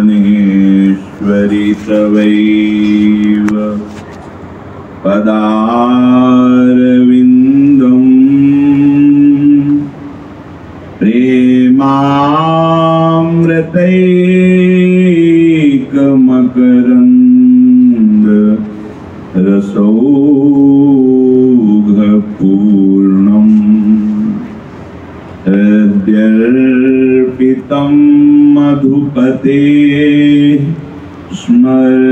वृन्दावनेश्वरि तवैव पदारविन्दं प्रेमामृतैकमकरन्द रसौघपूर्णम् हृद्यर्पितं मधुपते स्मर्तापमुग्रं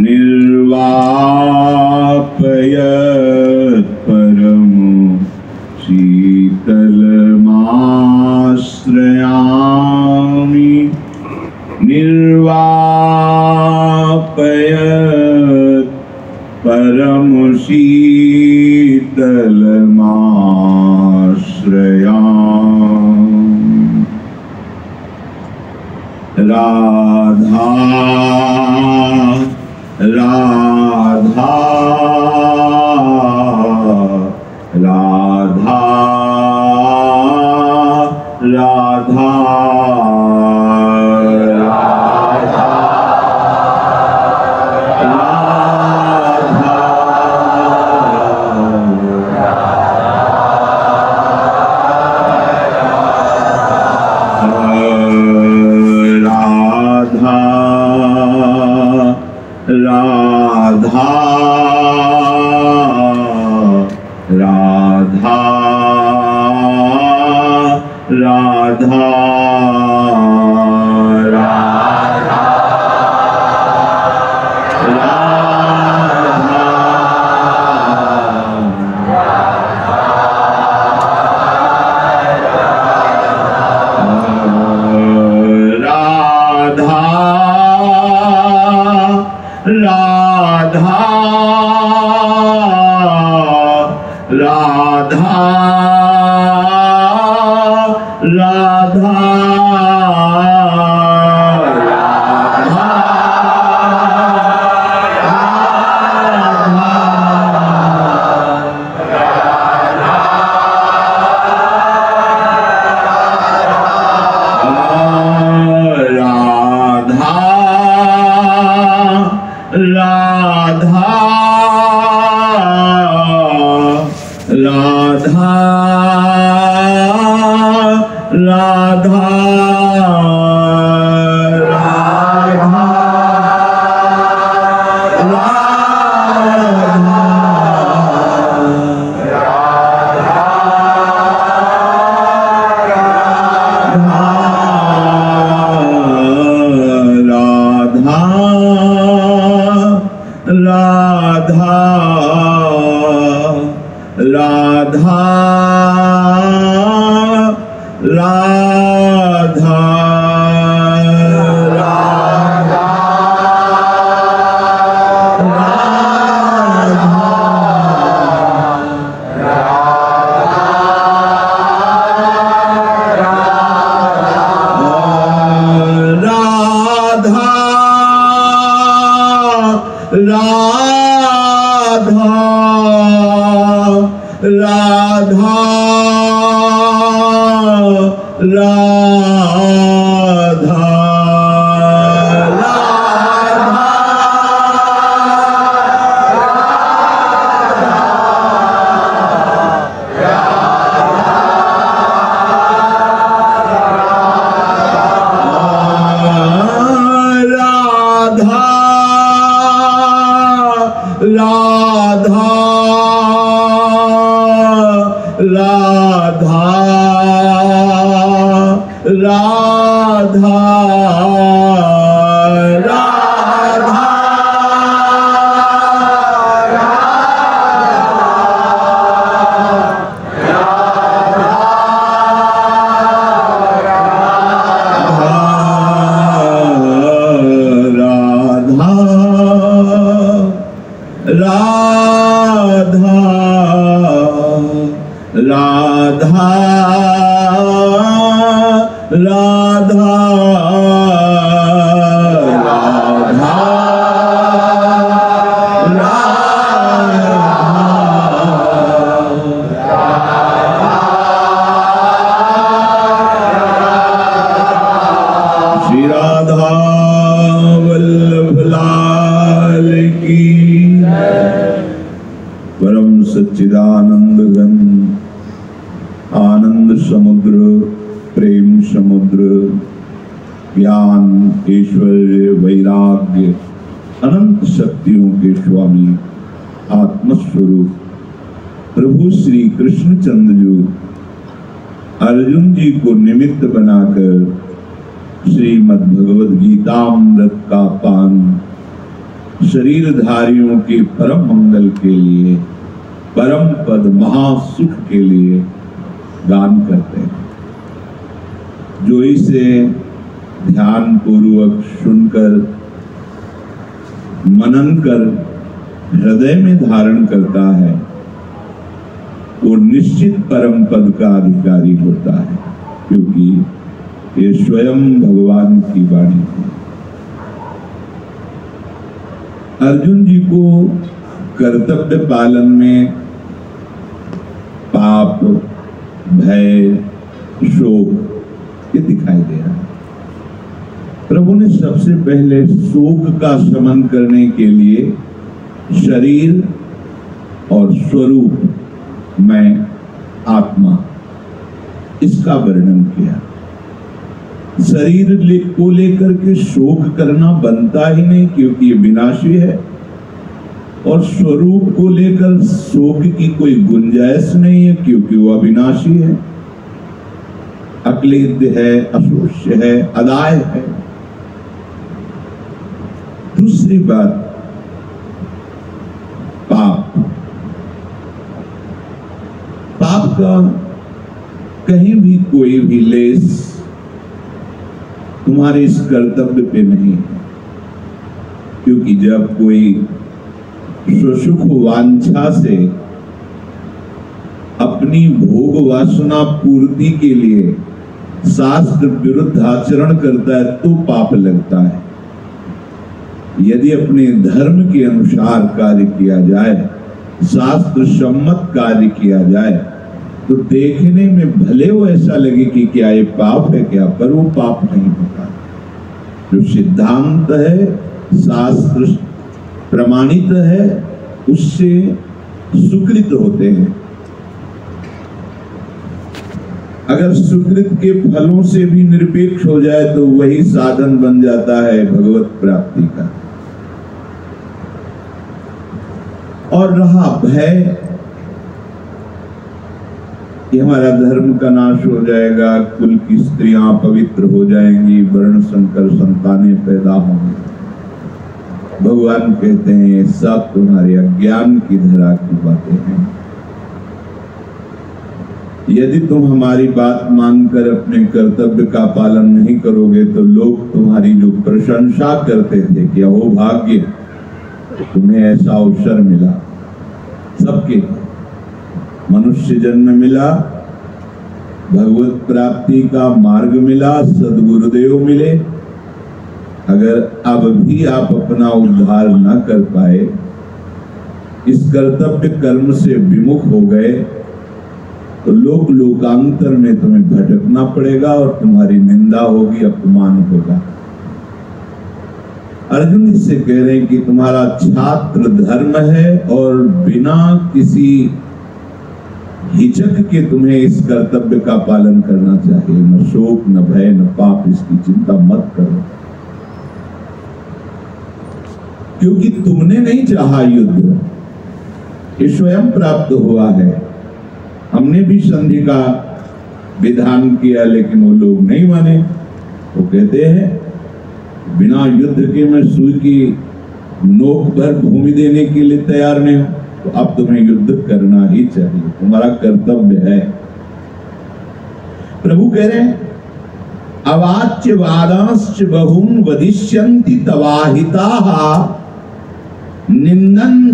निर्वापयत् परमो शीतलमाश्रयामि निर्वापयत् परमो शीतलमाश्रयामि। राधा राधा राधा राधा राधा राधा राधा राधा सच्चिदानंद घन आनंद समुद्र प्रेम समुद्र ज्ञान ऐश्वर्य वैराग्य अनंत शक्तियों के स्वामी आत्मस्वरूप प्रभु श्री कृष्णचंद्र जी अर्जुन जी को निमित्त बनाकर श्रीमद् भगवद गीतामृत का पान शरीरधारियों के परम मंगल के लिए परम पद महासुख के लिए दान करते हैं। जो इसे ध्यान पूर्वक सुनकर मनन कर हृदय में धारण करता है वो निश्चित परम पद का अधिकारी होता है, क्योंकि ये स्वयं भगवान की वाणी है। अर्जुन जी को कर्तव्य पालन में पाप भय शोक ये दिखाई दे रहा है। प्रभु ने सबसे पहले शोक का शमन करने के लिए शरीर और स्वरूप में आत्मा इसका वर्णन किया। शरीर को लेकर के शोक करना बनता ही नहीं, क्योंकि ये विनाशी है, और स्वरूप को लेकर शोक की कोई गुंजाइश नहीं है, क्योंकि वो अविनाशी है, अक्लिद्ध है, अशोष्य है, अदाय है। दूसरी बात पाप का कहीं भी कोई भी लेस तुम्हारे इस कर्तव्य पे नहीं है, क्योंकि जब कोई सुसुख वांछा से अपनी भोग वासना पूर्ति के लिए शास्त्र विरुद्ध आचरण करता है तो पाप लगता है। यदि अपने धर्म के अनुसार कार्य किया जाए, शास्त्र सम्मत कार्य किया जाए, तो देखने में भले वो ऐसा लगे कि क्या ये पाप है क्या, पर वो पाप नहीं होता। जो सिद्धांत है, शास्त्र प्रमाणित है, उससे सुकृत होते हैं। अगर सुकृत के फलों से भी निरपेक्ष हो जाए तो वही साधन बन जाता है भगवत प्राप्ति का। और रहा भय कि हमारा धर्म का नाश हो जाएगा, कुल की स्त्रियां पवित्र हो जाएंगी, वर्ण संकर संतानें पैदा होंगी। भगवान कहते हैं ये सब तुम्हारे अज्ञान की धरा की बातें हैं। यदि तुम हमारी बात मानकर अपने कर्तव्य का पालन नहीं करोगे तो लोग तुम्हारी जो प्रशंसा करते थे कि अहो भाग्य तुम्हें ऐसा अवसर मिला, सबके मनुष्य जन्म मिला, भगवत प्राप्ति का मार्ग मिला, सद्गुरुदेव मिले, अगर अब भी आप अपना उद्धार न कर पाए, इस कर्तव्य कर्म से विमुख हो गए, तो लोक लोकांतर में तुम्हें भटकना पड़ेगा और तुम्हारी निंदा होगी, अपमान होगा। अर्जुन इससे कह रहे हैं कि तुम्हारा छात्र धर्म है और बिना किसी हिचक के तुम्हें इस कर्तव्य का पालन करना चाहिए। न शोक, न भय, न पाप, इसकी चिंता मत करो, क्योंकि तुमने नहीं चाहा युद्ध, ये स्वयं प्राप्त हुआ है। हमने भी संधि का विधान किया, लेकिन वो लोग नहीं माने। वो कहते हैं बिना युद्ध के मैं सुई की नोक पर भूमि देने के लिए तैयार नहीं हूं, तो अब तुम्हें युद्ध करना ही चाहिए, तुम्हारा कर्तव्य है। प्रभु कह रहे हैं अवाच्य वादांश्च बहुन वदिष्यन्ति तवाहिताः निंदन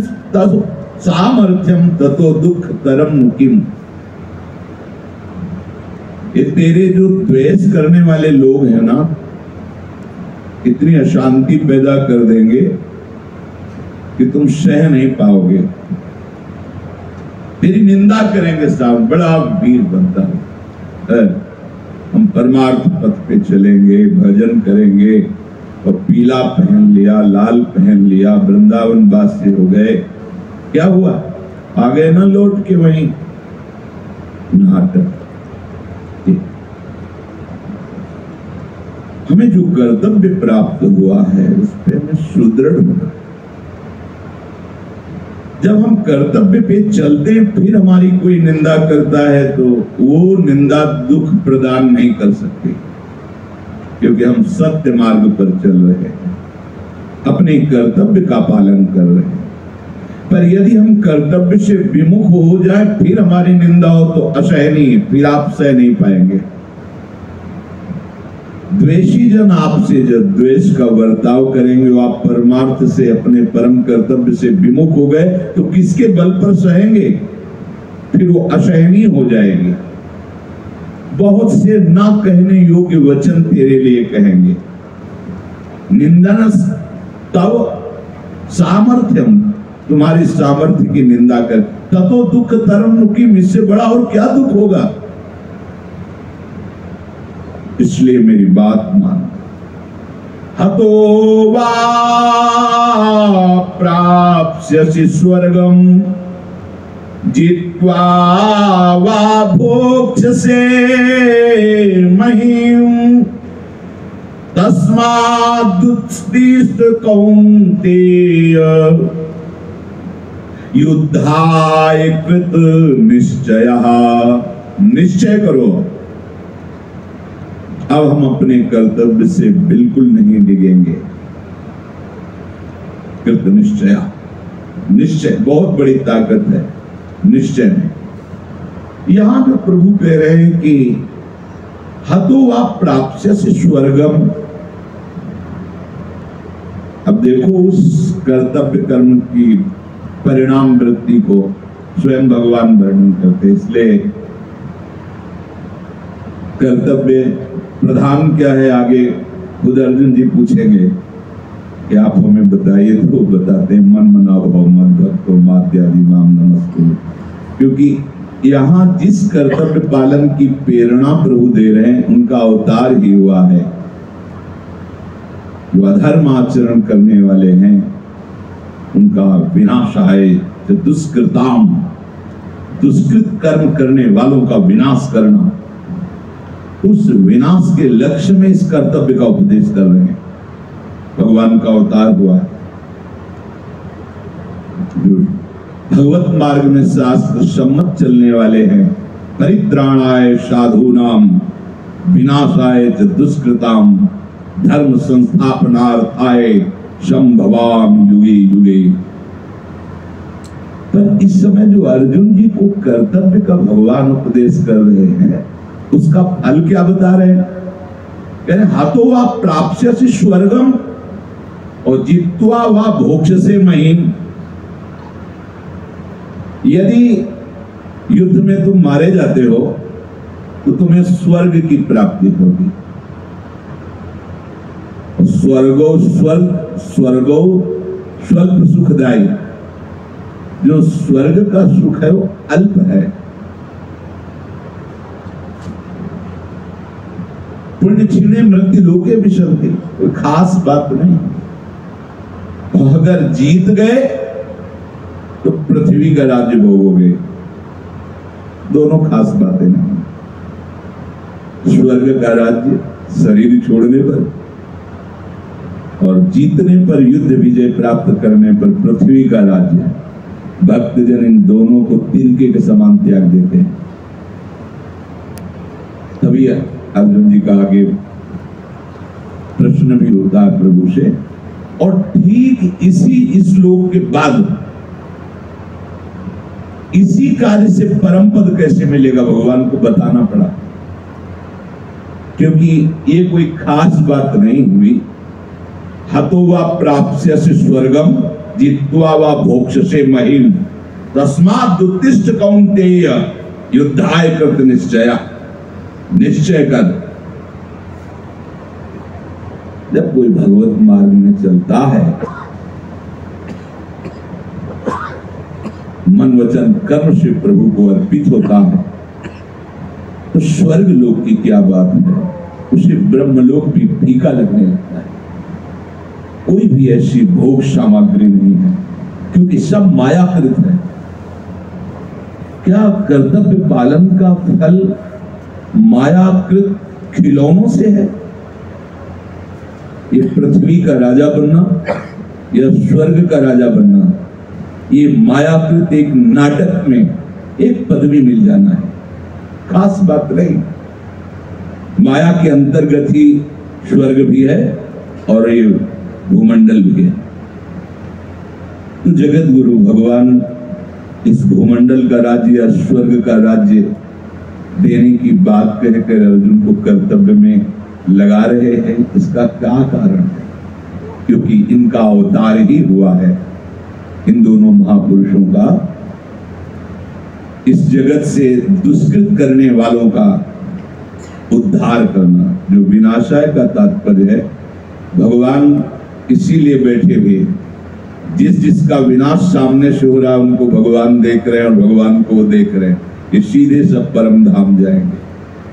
सामर्थ्यम ततो दुख तरम किम। ये तेरे जो द्वेष करने वाले लोग हैं ना, इतनी अशांति पैदा कर देंगे कि तुम सह नहीं पाओगे। तेरी निंदा करेंगे, साहब बड़ा वीर बनता है, हम परमार्थ पथ पे चलेंगे, भजन करेंगे, और पीला पहन लिया, लाल पहन लिया, वृंदावन वासी हो गए। क्या हुआ? आ गए ना लौट के वहीं नाटक। हमें जो कर्तव्य प्राप्त हुआ है उस पर हमें सुदृढ़ होना। जब हम कर्तव्य पे चलते हैं फिर हमारी कोई निंदा करता है तो वो निंदा दुख प्रदान नहीं कर सकती, क्योंकि हम सत्य मार्ग पर चल रहे हैं, अपने कर्तव्य का पालन कर रहे हैं। पर यदि हम कर्तव्य से विमुख हो जाए फिर हमारी निंदा हो तो असहनीय, फिर आप सह नहीं पाएंगे। द्वेषी जन आपसे जब द्वेष का बर्ताव करेंगे, वो आप परमार्थ से अपने परम कर्तव्य से विमुख हो गए तो किसके बल पर सहेंगे? फिर वो असहनीय हो जाएगी। बहुत से ना कहने योग्य वचन तेरे लिए कहेंगे। निंदन तब सामर्थ्यम, तुम्हारी सामर्थ्य की निंदा कर। ततो दुख तरम मुकीम, इससे बड़ा और क्या दुख होगा? इसलिए मेरी बात मान। हतो वा प्राप्स्यसि स्वर्गम जित्वा वा भोक्ष्यसे महीम् तस्मादुत्तिष्ठ कौन्तेय युद्धाय कृत निश्चयः। निश्चय करो, अब हम अपने कर्तव्य से बिल्कुल नहीं डिगेंगे। कृत निश्चय, निश्चय बहुत बड़ी ताकत है निश्चय में। यहां जो प्रभु कह रहे हैं कि हतो वा प्राप्स्यसि स्वर्गम, अब देखो उस कर्तव्य कर्म की परिणाम वृत्ति को स्वयं भगवान वर्णन करते। इसलिए कर्तव्य प्रधान क्या है आगे खुद अर्जुन जी पूछेंगे कि आप हमें बताइए, तो बताते हैं मन मना भाव मत भक्तो मात्यादि माम नमस्ते। क्योंकि यहाँ जिस कर्तव्य पालन की प्रेरणा प्रभु दे रहे हैं उनका अवतार ही हुआ है। जो अधर्म आचरण करने वाले हैं उनका विनाश आए, जो दुष्कृताम, दुष्कृत कर्म करने वालों का विनाश करना, उस विनाश के लक्ष्य में इस कर्तव्य का उपदेश कर रहे हैं। भगवान का अवतार हुआ है। जो भगवत मार्ग में शास्त्र सम्मत चलने वाले हैं, परित्राणाय साधूनाम विनाशाय च दुष्कृताम धर्म संस्थापनार्थाय संभवाम युगे युगे। पर इस समय जो अर्जुन जी को कर्तव्य का भगवान उपदेश कर रहे हैं उसका फल क्या बता रहे हैं? कह रहे हाथों वा प्राप्स्यसि स्वर्गम और जित्वा वा भोक्ष्यसे महीम। यदि युद्ध में तुम मारे जाते हो तो तुम्हें स्वर्ग की प्राप्ति होगी। स्वर्गो स्वर्गो स्वल्प सुखदायी, जो स्वर्ग का सुख है वो अल्प है। पुण्य क्षीणे मृत्यु लोके विशन्ति, कोई खास बात नहीं। और अगर जीत गए तो पृथ्वी का राज्य भोगोगे, दोनों खास बातें नहीं। स्वर्ग का राज्य शरीर छोड़ने पर और जीतने पर, युद्ध विजय प्राप्त करने पर पृथ्वी का राज्य। भक्तजन इन दोनों को तिनके के समान त्याग देते हैं। तभी अर्जुन जी का आगे प्रश्न भी होता है प्रभु से। और ठीक इसी श्लोक के बाद इसी कार्य से परम पद कैसे मिलेगा भगवान को बताना पड़ा, क्योंकि ये कोई खास बात नहीं हुई। हतो वा प्राप्स्यसि स्वर्गम जित्वा वा भोक्ष्यसे महीम तस्मात् उत्तिष्ठ कौन्तेय युद्धाय कृत निश्चय। निश्चय कर। जब कोई भगवत मार्ग में चलता है, मन वचन कर्म से प्रभु को अर्पित होता है, तो स्वर्ग लोक की क्या बात है, उसे ब्रह्मलोक भी फीका लगने लगता है। कोई भी ऐसी भोग सामग्री नहीं है, क्योंकि सब मायाकृत है। क्या कर्तव्य पालन का फल मायाकृत खिलौनों से है? ये पृथ्वी का राजा बनना या स्वर्ग का राजा बनना, ये मायाकृत एक नाटक में एक पदवी मिल जाना है, खास बात नहीं। माया के अंतर्गत ही स्वर्ग भी है और ये भूमंडल भी है। तो जगत गुरु भगवान इस भूमंडल का राज्य या स्वर्ग का राज्य देने की बात कहकर अर्जुन को कर्तव्य में लगा रहे हैं। इसका क्या कारण है? क्योंकि इनका अवतार ही हुआ है इन दोनों महापुरुषों का इस जगत से दुष्कृत करने वालों का उद्धार करना। जो विनाशाय का तात्पर्य है, भगवान इसीलिए बैठे हुए, जिसका विनाश सामने से हो रहा है उनको भगवान देख रहे हैं और भगवान को वो देख रहे हैं। ये सीधे सब परम धाम जाएंगे,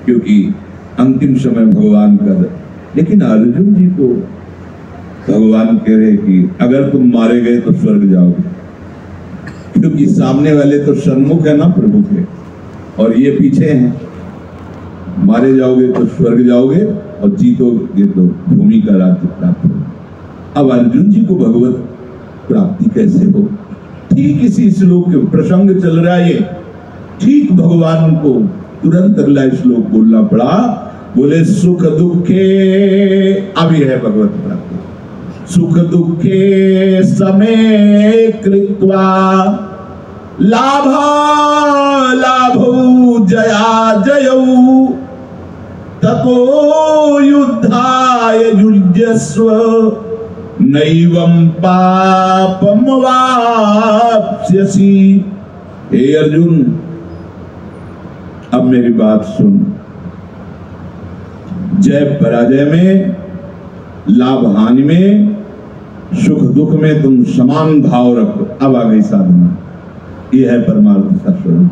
क्योंकि अंतिम समय भगवान का। लेकिन अर्जुन जी को भगवान कह रहे कि अगर तुम मारे गए तो स्वर्ग जाओगे, क्योंकि सामने वाले तो सन्मुख है ना प्रभु के, और ये पीछे हैं। मारे जाओगे तो स्वर्ग जाओगे और जीतोगे तो भूमि का राज्य प्राप्त होगा। अब अर्जुन जी को भगवत प्राप्ति कैसे हो? ठीक इसी श्लोक के प्रसंग चल रहा है, ये ठीक भगवान को तुरंत अगला श्लोक बोलना पड़ा। बोले सुख दुखे, अभी है भगवत प्राप्ति। सुख दुखे समय कृत्वा लाभ लाभौ जया जयौ ततो युद्धाय युज्यस्व नैवं पापम वाप्स्यसि। हे अर्जुन, अब मेरी बात सुन। जय पराजय में, लाभ हानि में, सुख दुख में तुम समान भाव रखो। अब आ गई साधना, यह है परमार्थ का स्वरूप।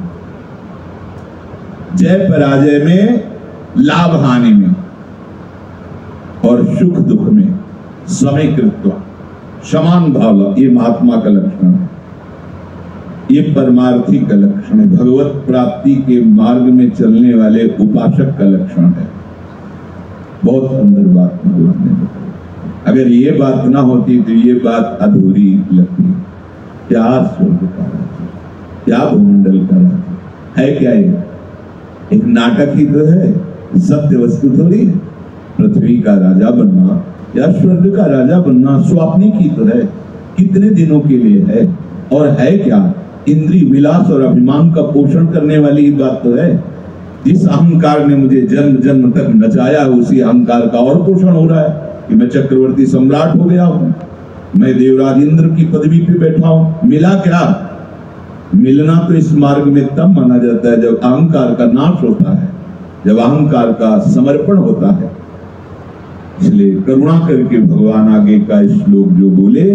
जय पराजय में, लाभ हानि में और सुख दुख में समय कृत्वा, समान भाव, ये महात्मा का लक्षण है, ये परमार्थी का लक्षण है, भगवत प्राप्ति के मार्ग में चलने वाले उपासक का लक्षण है। बहुत सुंदर बात भगवान ने बताई। अगर ये बात ना होती तो ये बात अधूरी लगती। क्या स्वर्ग का राज्य, क्या भूमंडल का राज्य है? क्या ये एक नाटक ही तो है, सत्य वस्तु थोड़ी है। पृथ्वी का राजा बनना या स्वर्ग का राजा बनना स्वाप्निक ही तो है, कितने दिनों के लिए है। और है क्या? इंद्रिय विलास और अभिमान का पोषण करने वाली ही बात तो है। जिस अहंकार ने मुझे जन्म जन्म तक नचाया, उसी अहंकार का और पोषण हो रहा है कि मैं चक्रवर्ती सम्राट हो गया हूं, मैं देवराज इंद्र की पदवी पे बैठा हूं। मिला क्या? मिलना तो इस मार्ग में तब माना जाता है जब अहंकार का नाश होता है, जब अहंकार का समर्पण होता है। इसलिए करुणा करके भगवान आगे का श्लोक जो बोले,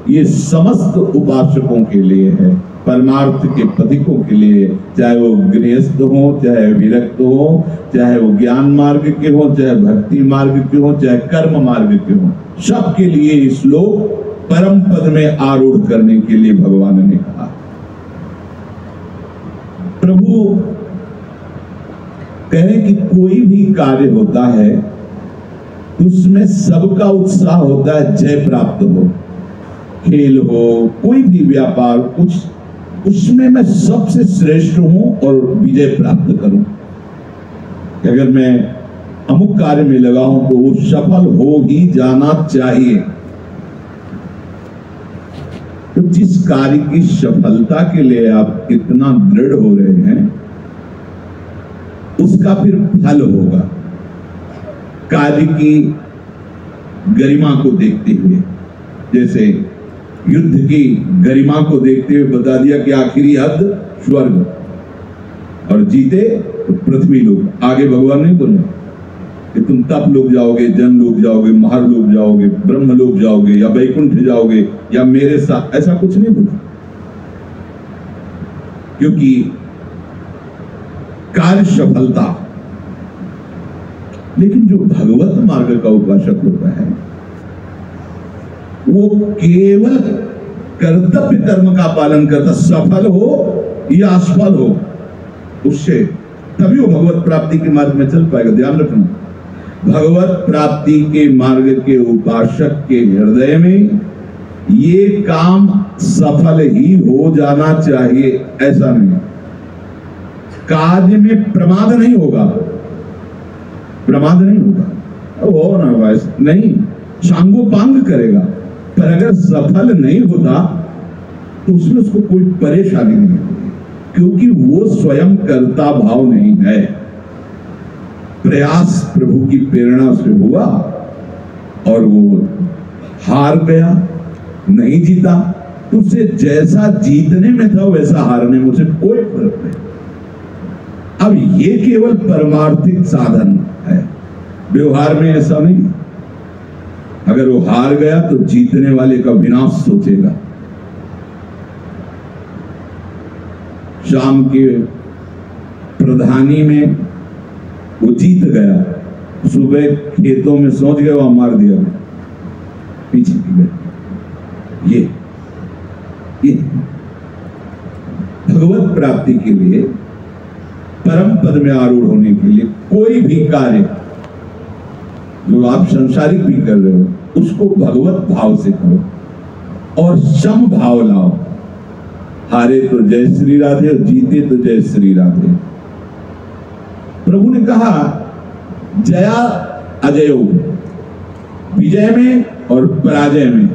ये समस्त उपासकों के लिए है, परमार्थ के पथिकों के लिए, चाहे वो गृहस्थ हो, चाहे विरक्त हो, चाहे वो ज्ञान मार्ग के हो, चाहे भक्ति मार्ग के हो, चाहे कर्म मार्ग के हो, सबके लिए इस श्लोक परम पद में आरूढ़ करने के लिए भगवान ने कहा। प्रभु कहे कि कोई भी कार्य होता है उसमें सबका उत्साह होता है जय प्राप्त हो, खेल हो, कोई भी व्यापार, कुछ उसमें मैं सबसे श्रेष्ठ हूं और विजय प्राप्त करूं। अगर मैं अमुक कार्य में लगा हूं तो वो सफल हो ही जाना चाहिए। तो जिस कार्य की सफलता के लिए आप इतना दृढ़ हो रहे हैं, उसका फिर फल होगा। कार्य की गरिमा को देखते हुए, जैसे युद्ध की गरिमा को देखते हुए बता दिया कि आखिरी हद स्वर्ग, और जीते तो पृथ्वी लोग। आगे भगवान नहीं बोले कि तुम तप लोग जाओगे, जन लोग जाओगे, महर लोग जाओगे, ब्रह्म लोग जाओगे, या वैकुंठ जाओगे, या मेरे साथ, ऐसा कुछ नहीं बोला। क्योंकि कार्य सफलता, लेकिन जो भगवत मार्ग का उपासक होता है वो केवल कर्तव्य कर्म का पालन करता, सफल हो या असफल हो, उससे तभी वो भगवत प्राप्ति के मार्ग में चल पाएगा। ध्यान रखना, भगवत प्राप्ति के मार्ग के उपासक के हृदय में ये काम सफल ही हो जाना चाहिए, ऐसा नहीं। कार्य में प्रमाद नहीं होगा, प्रमाद नहीं होगा, वो ना वैसे नहीं, सांगोपांग करेगा, पर अगर सफल नहीं होता तो उसमें उसको कोई परेशानी नहीं होगी, क्योंकि वो स्वयं कर्ता भाव नहीं है। प्रयास प्रभु की प्रेरणा से हुआ और वो हार गया, नहीं जीता, तो उसे जैसा जीतने में था वैसा हारने में उसे कोई फर्क नहीं। अब ये केवल परमार्थिक साधन है, व्यवहार में ऐसा नहीं। अगर वो हार गया तो जीतने वाले का विनाश सोचेगा। शाम के प्रधानी में वो जीत गया, सुबह खेतों में सोच गया, वहां मार दिया, पीछे गए। ये भगवत प्राप्ति के लिए, परम पद में आरूढ़ होने के लिए कोई भी कार्य जो आप संसारिक भी कर रहे हो उसको भगवत भाव से करो और सम भाव लाओ। हारे तो जय श्री राधे और जीते तो जय श्री राधे। प्रभु ने कहा जया अजयो, विजय में और पराजय में।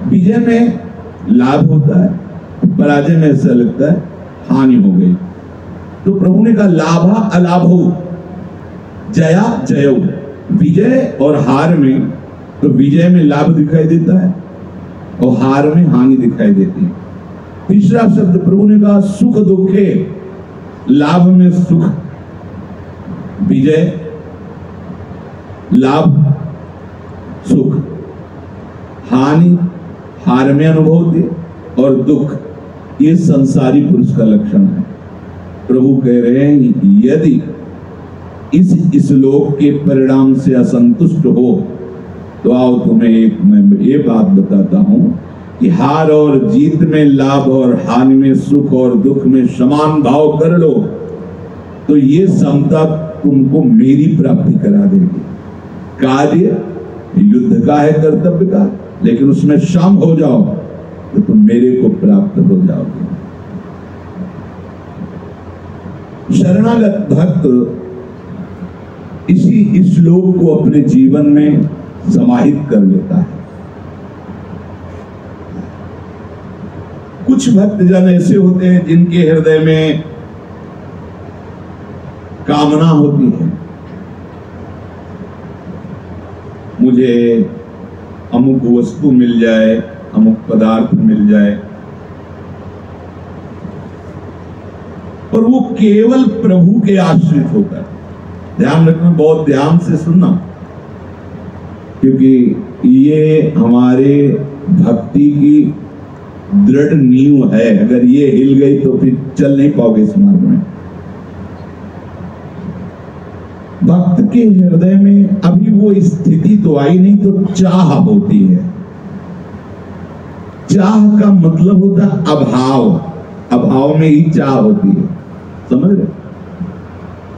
विजय में लाभ होता है, पराजय में ऐसा लगता है हानि हो गई। तो प्रभु ने कहा लाभा अलाभो जया जयो, विजय और हार में, तो विजय में लाभ दिखाई देता है और हार में हानि दिखाई देती है। तीसरा शब्द प्रभु ने कहा सुख दुखे, लाभ में सुख, विजय, लाभ, सुख, हानि, हार में अनुभव होती है और दुख, ये संसारी पुरुष का लक्षण है। प्रभु कह रहे हैं यदि इस श्लोक के परिणाम से असंतुष्ट हो तो आओ तुम्हें मैं ये बात बताता हूं कि हार और जीत में, लाभ और हानि में, सुख और दुख में समान भाव कर लो तो ये समता तुमको मेरी प्राप्ति करा देगी। कार्य युद्ध का है, कर्तव्य का, लेकिन उसमें सम हो जाओ तो तुम मेरे को प्राप्त हो जाओगे। शरणागत भक्त इसी श्लोक को अपने जीवन में समाहित कर लेता है। कुछ भक्तजन ऐसे होते हैं जिनके हृदय में कामना होती है, मुझे अमुक वस्तु मिल जाए, अमुक पदार्थ मिल जाए, और वो केवल प्रभु के आश्रित होकर। ध्यान रखना, बहुत ध्यान से सुनना, क्योंकि ये हमारे भक्ति की दृढ़ नींव है। अगर ये हिल गई तो फिर चल नहीं पाओगे इस मार्ग में। भक्त के हृदय में अभी वो स्थिति तो आई नहीं, तो चाह होती है। चाह का मतलब होता है अभाव, अभाव में ही चाह होती है, समझ रहे?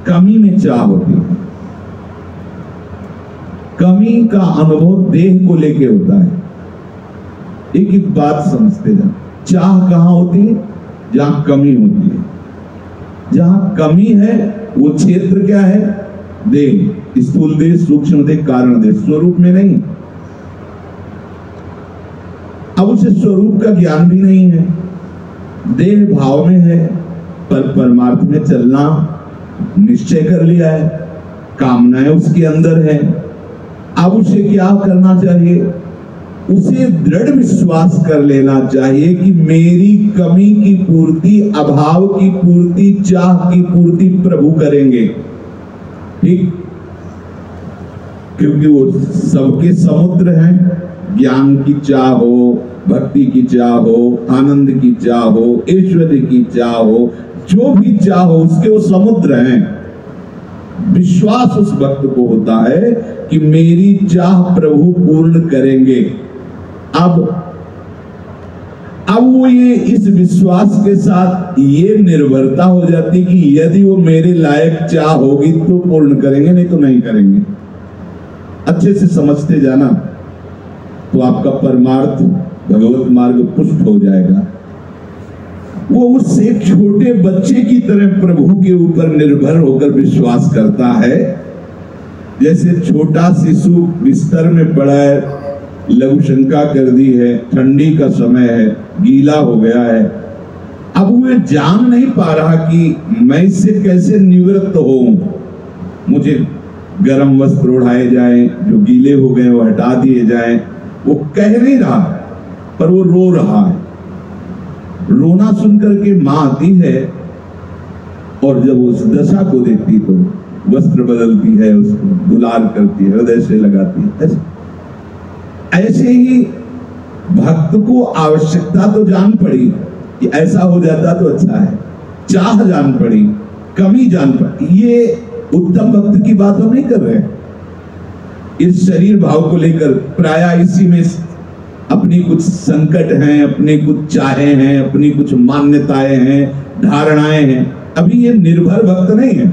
कमी में चाह होती है। कमी का अनुभव देह को लेके होता है। एक एक बात समझते जा, चाह कहां होती है? जहां कमी होती है। जहां कमी है वो क्षेत्र क्या है? देह, स्थूल देह, सूक्ष्म देह, कारण देह, स्वरूप में नहीं। अब उसे स्वरूप का ज्ञान भी नहीं है, देह भाव में है, पर परमार्थ में चलना निश्चय कर लिया है, कामनाएं उसके अंदर है। अब उसे क्या करना चाहिए? उसे दृढ़ विश्वास कर लेना चाहिए कि मेरी कमी की पूर्ति, अभाव की पूर्ति, चाह की पूर्ति प्रभु करेंगे। ठीक, क्योंकि वो सबके समुद्र हैं। ज्ञान की चाह हो, भक्ति की चाह हो, आनंद की चाह हो, ऐश्वर्य की चाह हो, जो भी चाह हो, उसके वो समुद्र हैं। विश्वास उस भक्त को होता है कि मेरी चाह प्रभु पूर्ण करेंगे। अब अब वो ये इस विश्वास के साथ ये निर्भरता हो जाती कि यदि वो मेरे लायक चाह होगी तो पूर्ण करेंगे, नहीं तो नहीं करेंगे। अच्छे से समझते जाना तो आपका परमार्थ भगवत मार्ग पुष्ट हो जाएगा। वो उस एक छोटे बच्चे की तरह प्रभु के ऊपर निर्भर होकर विश्वास करता है। जैसे छोटा शिशु बिस्तर में पड़ा है, लघु शंका कर दी है, ठंडी का समय है, गीला हो गया है, अब वो जान नहीं पा रहा कि मैं इससे कैसे निवृत्त होऊं। मुझे गर्म वस्त्र ओढ़ाए जाएं, जो गीले हो गए वो हटा दिए जाएं। वो कह नहीं रहा पर वो रो रहा है। रोना सुनकर के मां आती है और जब उस दशा को देखती तो वस्त्र बदलती है, उसको दुलार करती है, हृदय से लगाती है। ऐसे ही भक्त को आवश्यकता तो जान पड़ी कि ऐसा हो जाता तो अच्छा है, चाह जान पड़ी, कमी जान पड़ी। ये उत्तम भक्त की बात हम नहीं कर रहे। इस शरीर भाव को लेकर प्राय इसी में अपनी कुछ संकट हैं, अपने कुछ चाहे हैं, अपनी कुछ मान्यताएं हैं, धारणाएं हैं। अभी ये निर्भर भक्त नहीं है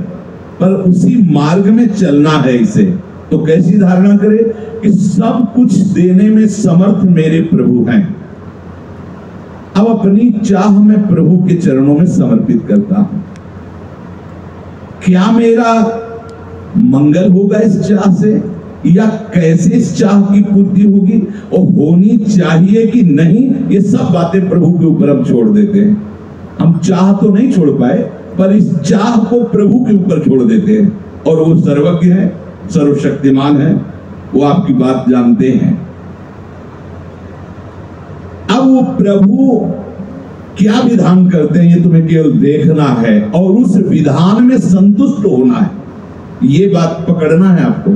पर उसी मार्ग में चलना है इसे। तो कैसी धारणा करे कि सब कुछ देने में समर्थ मेरे प्रभु हैं। अब अपनी चाह में प्रभु के चरणों में समर्पित करता हूं। क्या मेरा मंगल होगा इस चाह से, या कैसे इस चाह की पूर्ति होगी और होनी चाहिए कि नहीं, ये सब बातें प्रभु के ऊपर हम छोड़ देते हैं। हम चाह तो नहीं छोड़ पाए पर इस चाह को प्रभु के ऊपर छोड़ देते हैं। और वो सर्वज्ञ है, सर्वशक्तिमान है, वो आपकी बात जानते हैं। अब वो प्रभु क्या विधान करते हैं ये तुम्हें केवल देखना है और उस विधान में संतुष्ट होना है। ये बात पकड़ना है आपको।